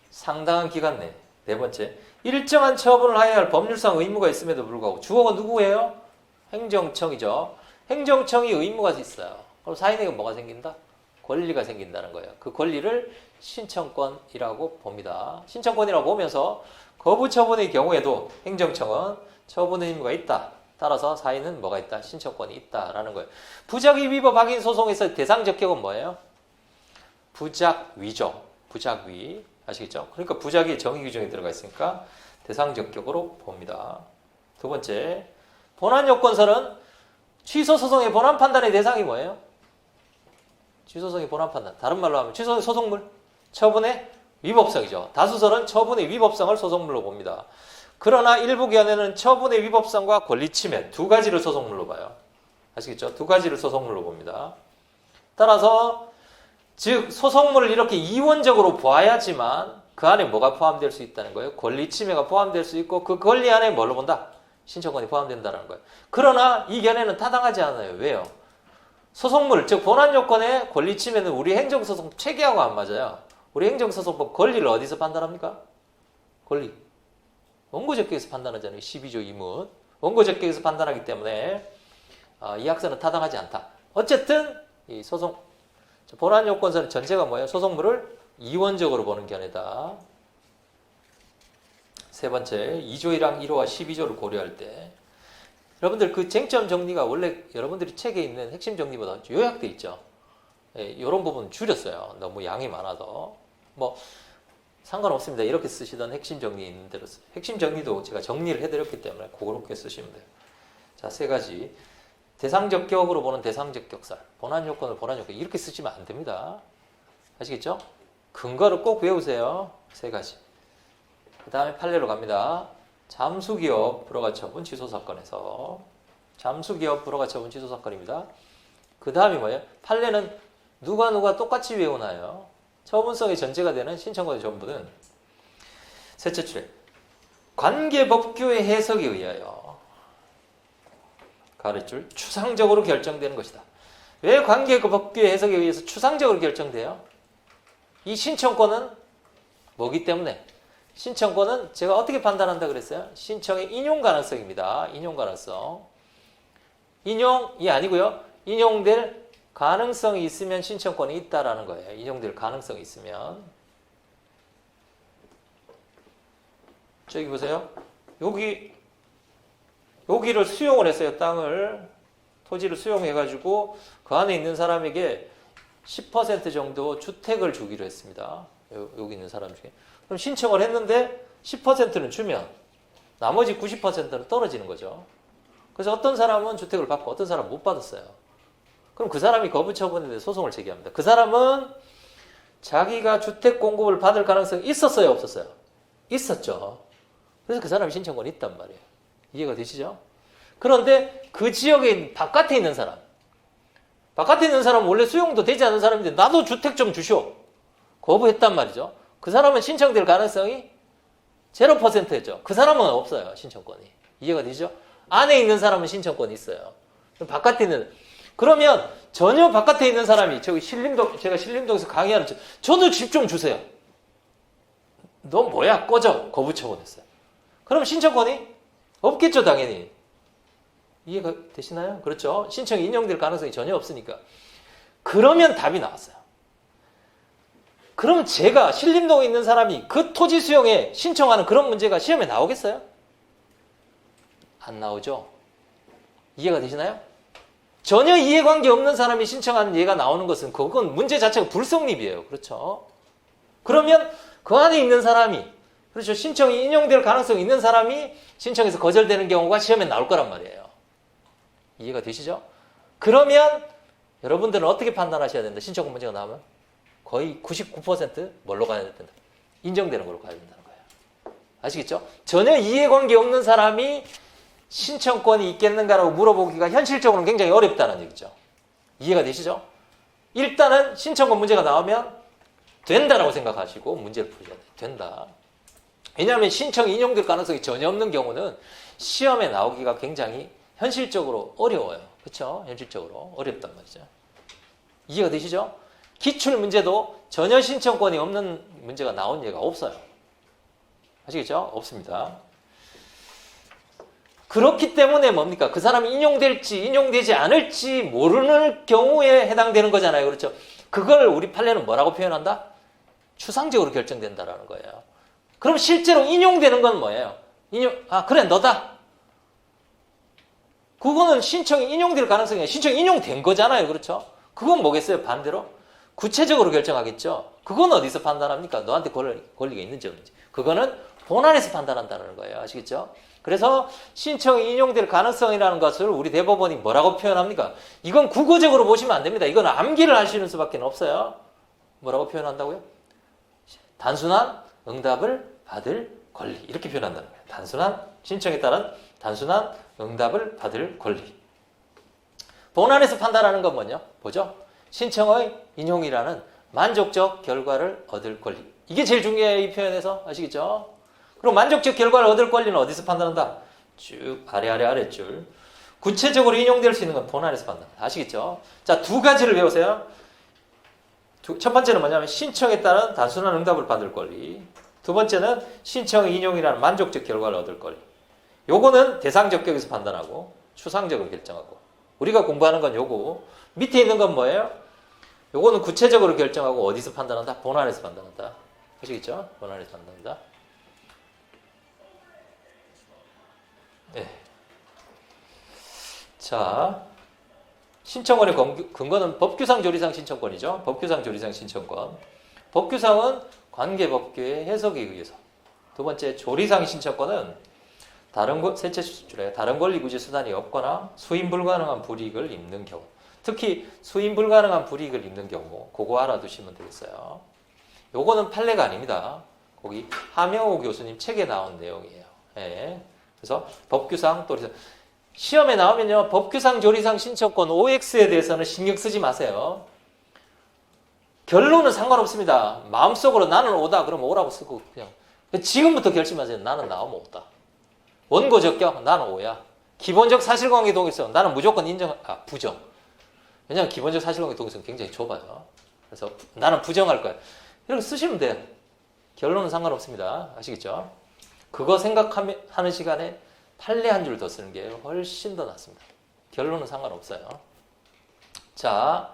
상당한 기간 내, 네 번째, 일정한 처분을 하여야 할 법률상 의무가 있음에도 불구하고 주어가 누구예요? 행정청이죠. 행정청이 의무가 있어요. 그럼 사인에게 뭐가 생긴다? 권리가 생긴다는 거예요. 그 권리를 신청권이라고 봅니다. 신청권이라고 보면서 거부 처분의 경우에도 행정청은 처분 의무가 있다. 따라서 사인은 뭐가 있다? 신청권이 있다라는 거예요. 부작위 위법 확인 소송에서 대상 적격은 뭐예요? 부작위죠. 부작위. 아시겠죠? 그러니까 부작위 정의 규정에 들어가 있으니까 대상 적격으로 봅니다. 두 번째, 본안 요건설은 취소 소송의 본안 판단의 대상이 뭐예요? 취소 소송의 본안 판단. 다른 말로 하면 취소 소송물, 처분의 위법성이죠. 다수설은 처분의 위법성을 소송물로 봅니다. 그러나 일부 견해는 처분의 위법성과 권리 침해 두 가지를 소송물로 봐요. 아시겠죠? 두 가지를 소송물로 봅니다. 따라서 즉 소송물을 이렇게 이원적으로 보아야지만 그 안에 뭐가 포함될 수 있다는 거예요. 권리 침해가 포함될 수 있고 그 권리 안에 뭘로 본다? 신청권이 포함된다는 거예요. 그러나 이 견해는 타당하지 않아요. 왜요? 소송물, 즉 본안 요건의 권리 침해는 우리 행정소송 체계하고 안 맞아요. 우리 행정소송법 권리를 어디서 판단합니까? 권리. 원고적격에서 판단하잖아요. 12조 2문. 원고적격에서 판단하기 때문에 이 학설은 타당하지 않다. 어쨌든 이 소송 본안 요건서는 전체가 뭐예요? 소송물을 이원적으로 보는 견해다. 세 번째, 2조 1항 1호와 12조를 고려할 때 여러분들 그 쟁점 정리가 원래 여러분들이 책에 있는 핵심 정리보다 요약돼 있죠. 예, 이런 부분 줄였어요. 너무 양이 많아서. 뭐 상관없습니다. 이렇게 쓰시던 핵심 정리 있는 대로 핵심 정리도 제가 정리를 해드렸기 때문에 그렇게 쓰시면 돼요. 자, 세 가지. 대상적격으로 보는 대상적격설, 본안 요건을 본안 요건 이렇게 쓰시면 안 됩니다. 아시겠죠? 근거를 꼭 외우세요. 세 가지. 그 다음에 판례로 갑니다. 잠수기업 불허가 처분 취소 사건에서 잠수기업 불허가 처분 취소 사건입니다. 그 다음이 뭐예요? 판례는 누가 똑같이 외우나요? 처분성의 전제가 되는 신청권의 전부는 셋째 출에 관계법규의 해석에 의하여 가르줄 추상적으로 결정되는 것이다. 왜 관계법규의 해석에 의해서 추상적으로 결정돼요? 이 신청권은 뭐기 때문에? 신청권은 제가 어떻게 판단한다 그랬어요? 신청의 인용 가능성입니다. 인용 가능성. 인용이 아니고요. 인용될 가능성이 있으면 신청권이 있다라는 거예요. 인용될 가능성이 있으면. 저기 보세요. 여기를 수용을 했어요. 땅을. 토지를 수용해가지고 그 안에 있는 사람에게 10% 정도 주택을 주기로 했습니다. 여기 있는 사람 중에. 그럼 신청을 했는데 10%는 주면 나머지 90%는 떨어지는 거죠. 그래서 어떤 사람은 주택을 받고 어떤 사람은 못 받았어요. 그럼 그 사람이 거부 처분에 대해 소송을 제기합니다. 그 사람은 자기가 주택 공급을 받을 가능성이 있었어요? 없었어요? 있었죠. 그래서 그 사람이 신청권이 있단 말이에요. 이해가 되시죠? 그런데 그 지역에 바깥에 있는 사람, 바깥에 있는 사람은 원래 수용도 되지 않은 사람인데 나도 주택 좀 주시오. 거부했단 말이죠. 그 사람은 신청될 가능성이 0%죠. 그 사람은 없어요. 신청권이. 이해가 되죠? 안에 있는 사람은 신청권이 있어요. 바깥에 있는, 그러면 전혀 바깥에 있는 사람이 저기 제가 신림동에서 강의하는 저도 집 좀 주세요. 너 뭐야? 꺼져. 거부 처분했어요. 그럼 신청권이 없겠죠, 당연히. 이해가 되시나요? 그렇죠? 신청이 인용될 가능성이 전혀 없으니까. 그러면 답이 나왔어요. 그럼 제가 신림동에 있는 사람이 그 토지 수용에 신청하는 그런 문제가 시험에 나오겠어요? 안 나오죠? 이해가 되시나요? 전혀 이해관계 없는 사람이 신청하는 예가 나오는 것은 그건 문제 자체가 불성립이에요. 그렇죠? 그러면 그 안에 있는 사람이, 그렇죠? 신청이 인용될 가능성이 있는 사람이 신청에서 거절되는 경우가 시험에 나올 거란 말이에요. 이해가 되시죠? 그러면 여러분들은 어떻게 판단하셔야 된다? 신청권 문제가 나오면 거의 99% 뭘로 가야 된다? 인정되는 걸로 가야 된다는 거예요. 아시겠죠? 전혀 이해관계 없는 사람이 신청권이 있겠는가라고 물어보기가 현실적으로는 굉장히 어렵다는 얘기죠. 이해가 되시죠? 일단은 신청권 문제가 나오면 된다라고 생각하시고 문제를 풀려야 돼. 된다. 왜냐하면 신청이 인용될 가능성이 전혀 없는 경우는 시험에 나오기가 굉장히 현실적으로 어려워요. 그렇죠? 현실적으로 어렵단 말이죠. 이해가 되시죠? 기출 문제도 전혀 신청권이 없는 문제가 나온 예가 없어요. 아시겠죠? 없습니다. 그렇기 때문에 뭡니까? 그 사람이 인용될지 인용되지 않을지 모르는 경우에 해당되는 거잖아요. 그렇죠? 그걸 우리 판례는 뭐라고 표현한다? 추상적으로 결정된다라는 거예요. 그럼 실제로 인용되는 건 뭐예요? 그래, 너다. 그거는 신청이 인용될 가능성이 신청이 인용된 거잖아요. 그렇죠? 그건 뭐겠어요? 반대로? 구체적으로 결정하겠죠? 그건 어디서 판단합니까? 너한테 권리가 있는지 없는지. 그거는 본안에서 판단한다는 거예요. 아시겠죠? 그래서 신청이 인용될 가능성이라는 것을 우리 대법원이 뭐라고 표현합니까? 이건 국어적으로 보시면 안 됩니다. 이건 암기를 하시는 수밖에 없어요. 뭐라고 표현한다고요? 단순한 응답을 받을 권리. 이렇게 표현한다는 거예요. 단순한 신청에 따른 단순한 응답을 받을 권리. 본안에서 판단하는 건 뭐냐? 보죠. 신청의 인용이라는 만족적 결과를 얻을 권리. 이게 제일 중요해요. 이 표현에서. 아시겠죠? 그럼 만족적 결과를 얻을 권리는 어디서 판단한다? 쭉 아래줄. 구체적으로 인용될 수 있는 건 본안에서 판단한다. 아시겠죠? 자, 두 가지를 배우세요. 첫 번째는 뭐냐면 신청에 따른 단순한 응답을 받을 권리. 두 번째는 신청의 인용이라는 만족적 결과를 얻을 권리. 요거는 대상적격에서 판단하고 추상적으로 결정하고. 우리가 공부하는 건 요거. 밑에 있는 건 뭐예요? 요거는 구체적으로 결정하고 어디서 판단한다? 본안에서 판단한다. 아시겠죠? 본안에서 판단한다. 네. 자, 신청권의 근거는 법규상 조리상 신청권이죠. 법규상 조리상 신청권. 법규상은 관계법규의 해석에 의해서. 두 번째, 조리상 신청권은 셋째 수준에 다른 권리 구제 수단이 없거나 수임 불가능한 불이익을 입는 경우. 특히 수임 불가능한 불이익을 입는 경우 그거 알아두시면 되겠어요. 요거는 판례가 아닙니다. 거기 하명호 교수님 책에 나온 내용이에요. 네. 그래서 법규상 또 시험에 나오면요. 법규상 조리상 신청권 OX에 대해서는 신경 쓰지 마세요. 결론은 상관없습니다. 마음속으로 나는 오다 그러면 오라고 쓰고 그냥 지금부터 결심하세요. 나는 나오면 오다. 원고 적격 나는 오야. 기본적 사실관계 동의성 나는 무조건 부정. 왜냐하면 기본적 사실관계 동의성 굉장히 좁아요. 그래서 나는 부정할 거야. 이렇게 쓰시면 돼요. 결론은 상관없습니다. 아시겠죠? 그거 생각하는 시간에 판례 한 줄 더 쓰는 게 훨씬 더 낫습니다. 결론은 상관없어요. 자,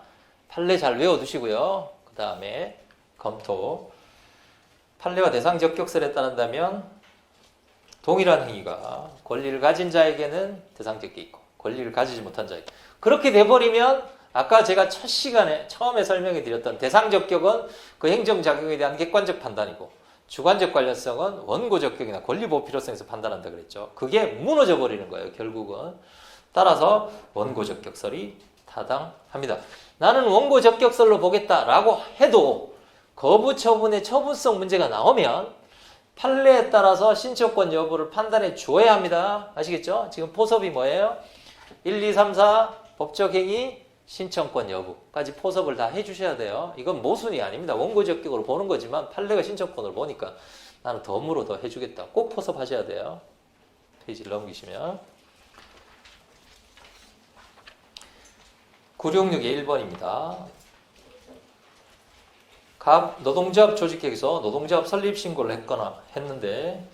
판례 잘 외워두시고요. 그 다음에 검토. 판례와 대상 적격설에 따른다면 동일한 행위가 권리를 가진 자에게는 대상 적격이 있고 권리를 가지지 못한 자에게. 그렇게 돼버리면 아까 제가 첫 시간에 처음에 설명해 드렸던 대상 적격은 그 행정 작용에 대한 객관적 판단이고 주관적 관련성은 원고 적격이나 권리 보호 필요성에서 판단한다 그랬죠. 그게 무너져 버리는 거예요. 결국은. 따라서 원고 적격설이 타당합니다. 나는 원고 적격설로 보겠다라고 해도 거부 처분의 처분성 문제가 나오면 판례에 따라서 신청권 여부를 판단해 주어야 합니다. 아시겠죠? 지금 포섭이 뭐예요? 1, 2, 3, 4 법적 행위 신청권 여부까지 포섭을 다 해주셔야 돼요. 이건 모순이 아닙니다. 원고 적격으로 보는 거지만 판례가 신청권을 보니까 나는 덤으로 더 해주겠다. 꼭 포섭하셔야 돼요. 페이지를 넘기시면 966의 1번입니다. 각 노동조합 조직회에서 노동조합 설립신고를 했는데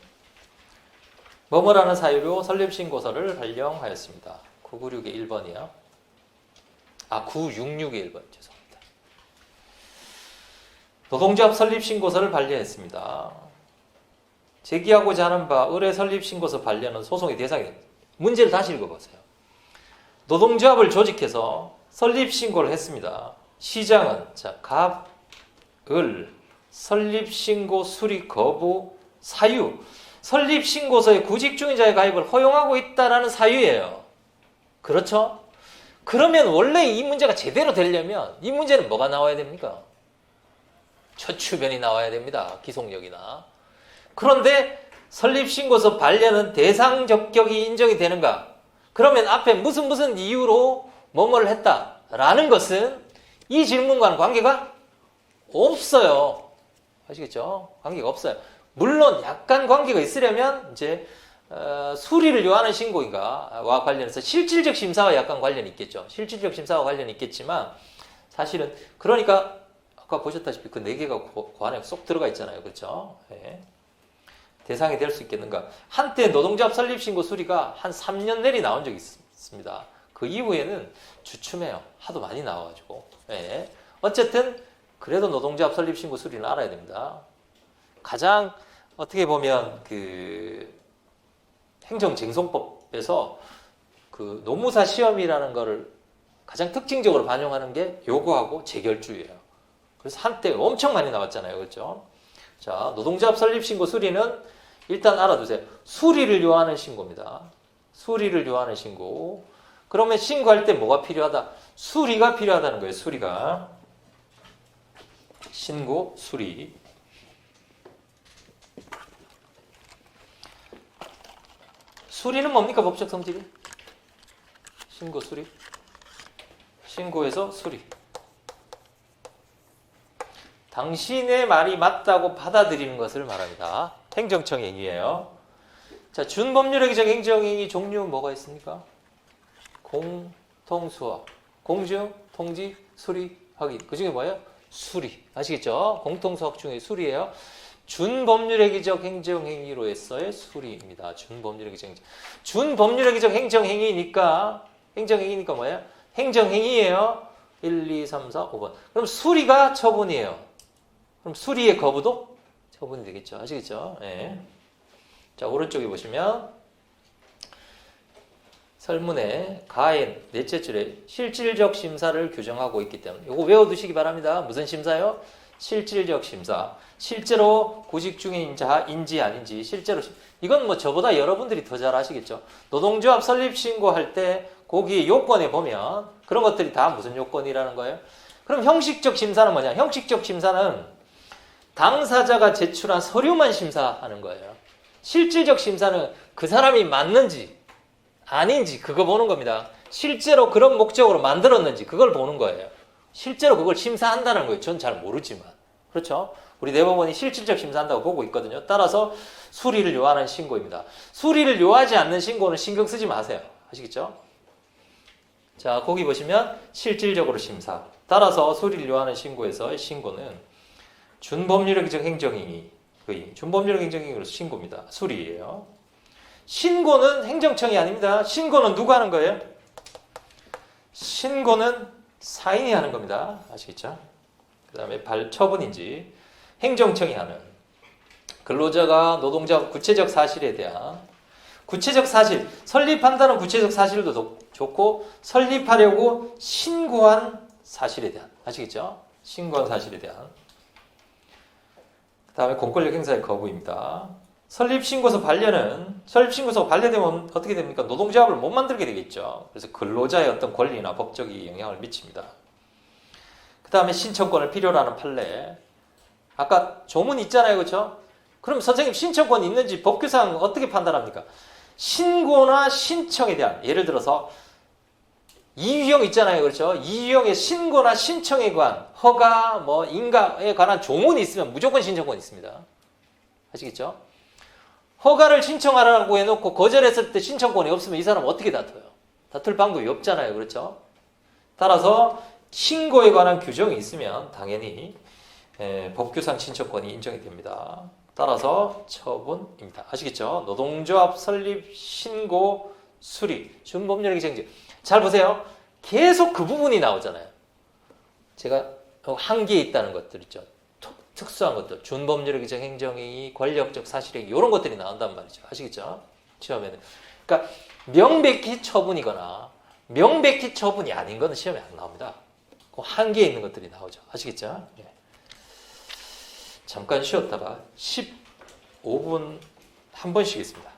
뭐뭐라는 사유로 설립신고서를 발령하였습니다. 996의 1번이요. 966의 1번 죄송합니다. 노동조합 설립신고서를 발령했습니다. 제기하고자 하는 바 의뢰 설립신고서 발령은 소송의 대상이 됩니다. 문제를 다시 읽어보세요. 노동조합을 조직해서 설립신고를 했습니다. 시장은 갑을 설립신고 수리 거부 사유 설립신고서에 구직중인자의 가입을 허용하고 있다라는 사유예요. 그렇죠? 그러면 원래 이 문제가 제대로 되려면 이 문제는 뭐가 나와야 됩니까? 처추변이 나와야 됩니다. 기속력이나. 그런데 설립신고서 발령은 대상 적격이 인정이 되는가? 그러면 앞에 무슨 이유로 뭐뭐를 했다. 라는 것은 이 질문과는 관계가 없어요. 아시겠죠? 관계가 없어요. 물론 약간 관계가 있으려면 이제 수리를 요하는 신고인가와 관련해서 실질적 심사와 약간 관련이 있겠죠. 실질적 심사와 관련이 있겠지만 사실은 그러니까 아까 보셨다시피 그 4개가 그 안에 쏙 들어가 있잖아요. 그렇죠? 네. 대상이 될 수 있겠는가. 한때 노동조합 설립신고 수리가 한 3년 내리 나온 적이 있습니다. 그 이후에는 주춤해요. 하도 많이 나와가지고. 네. 어쨌든 그래도 노동조합 설립신고 수리는 알아야 됩니다. 가장 어떻게 보면 그 행정쟁송법에서 그 노무사 시험이라는 거를 가장 특징적으로 반영하는 게 요거하고 재결주예요. 그래서 한때 엄청 많이 나왔잖아요. 그렇죠? 자, 노동조합 설립신고 수리는 일단 알아두세요. 수리를 요하는 신고입니다. 수리를 요하는 신고. 그러면 신고할 때 뭐가 필요하다? 수리가 필요하다는 거예요. 수리가. 신고, 수리. 수리는 뭡니까? 법적 성질이? 신고, 수리. 신고에서 수리. 당신의 말이 맞다고 받아들이는 것을 말합니다. 행정청 행위예요. 자, 준법률행위적 행정행위 종류 뭐가 있습니까? 공통수업, 공증, 통지, 수리, 확인. 그 중에 뭐예요? 수리. 아시겠죠? 공통수업 중에 수리예요. 준법률행위적 행정행위로서의 수리입니다. 준법률행위적 행정. 준법률행위적 행정행위니까 뭐예요? 행정행위예요. 1, 2, 3, 4, 5번. 그럼 수리가 처분이에요. 그럼 수리의 거부도 처분이 되겠죠. 아시겠죠? 네. 자, 오른쪽에 보시면 설문에 가엔 넷째 줄에 실질적 심사를 규정하고 있기 때문에 이거 외워두시기 바랍니다. 무슨 심사요? 실질적 심사. 실제로 구직 중인 자인지 아닌지 실제로 이건 뭐 저보다 여러분들이 더 잘 아시겠죠. 노동조합 설립 신고할 때 거기 요건에 보면 그런 것들이 다 무슨 요건이라는 거예요? 그럼 형식적 심사는 뭐냐? 형식적 심사는 당사자가 제출한 서류만 심사하는 거예요. 실질적 심사는 그 사람이 맞는지 아닌지 그거 보는 겁니다. 실제로 그런 목적으로 만들었는지 그걸 보는 거예요. 실제로 그걸 심사한다는 거예요. 전 잘 모르지만. 그렇죠? 우리 대법원이 실질적 심사한다고 보고 있거든요. 따라서 수리를 요하는 신고입니다. 수리를 요하지 않는 신고는 신경 쓰지 마세요. 아시겠죠? 자, 거기 보시면 실질적으로 심사. 따라서 수리를 요하는 신고에서의 신고는 준법률행위적 행정행위. 준법률적 행정행위로서 신고입니다. 수리예요. 신고는 행정청이 아닙니다. 신고는 누가 하는 거예요? 신고는 사인이 하는 겁니다. 아시겠죠? 그 다음에 처분인지 행정청이 하는 근로자가 노동자 구체적 사실에 대한 구체적 사실, 설립한다는 구체적 사실도 좋고 설립하려고 신고한 사실에 대한 아시겠죠? 신고한 사실에 대한 그 다음에 공권력 행사의 거부입니다. 설립신고서 반려되면 어떻게 됩니까? 노동조합을 못 만들게 되겠죠. 그래서 근로자의 어떤 권리나 법적인 영향을 미칩니다. 그 다음에 신청권을 필요로 하는 판례. 아까 조문 있잖아요. 그렇죠? 그럼 선생님 신청권 있는지 법규상 어떻게 판단합니까? 신고나 신청에 대한 예를 들어서 이유형 있잖아요. 그렇죠? 이유형의 신고나 신청에 관한 허가, 인가에 관한 조문이 있으면 무조건 신청권이 있습니다. 아시겠죠? 허가를 신청하라고 해놓고 거절했을 때 신청권이 없으면 이 사람 어떻게 다퉈요? 다툴 방법이 없잖아요. 그렇죠? 따라서 신고에 관한 규정이 있으면 당연히 법규상 신청권이 인정이 됩니다. 따라서 처분입니다. 아시겠죠? 노동조합 설립, 신고, 수리, 준법률행위적. 잘 보세요. 계속 그 부분이 나오잖아요. 제가 한계에 있다는 것들 있죠. 특수한 것들, 준법률행위적 행정행위, 권력적 사실행위 이런 것들이 나온단 말이죠. 아시겠죠? 시험에는. 그러니까 명백히 처분이거나 명백히 처분이 아닌 것은 시험에 안 나옵니다. 그 한계에 있는 것들이 나오죠. 아시겠죠? 네. 잠깐 쉬었다가 15분 한 번 쉬겠습니다.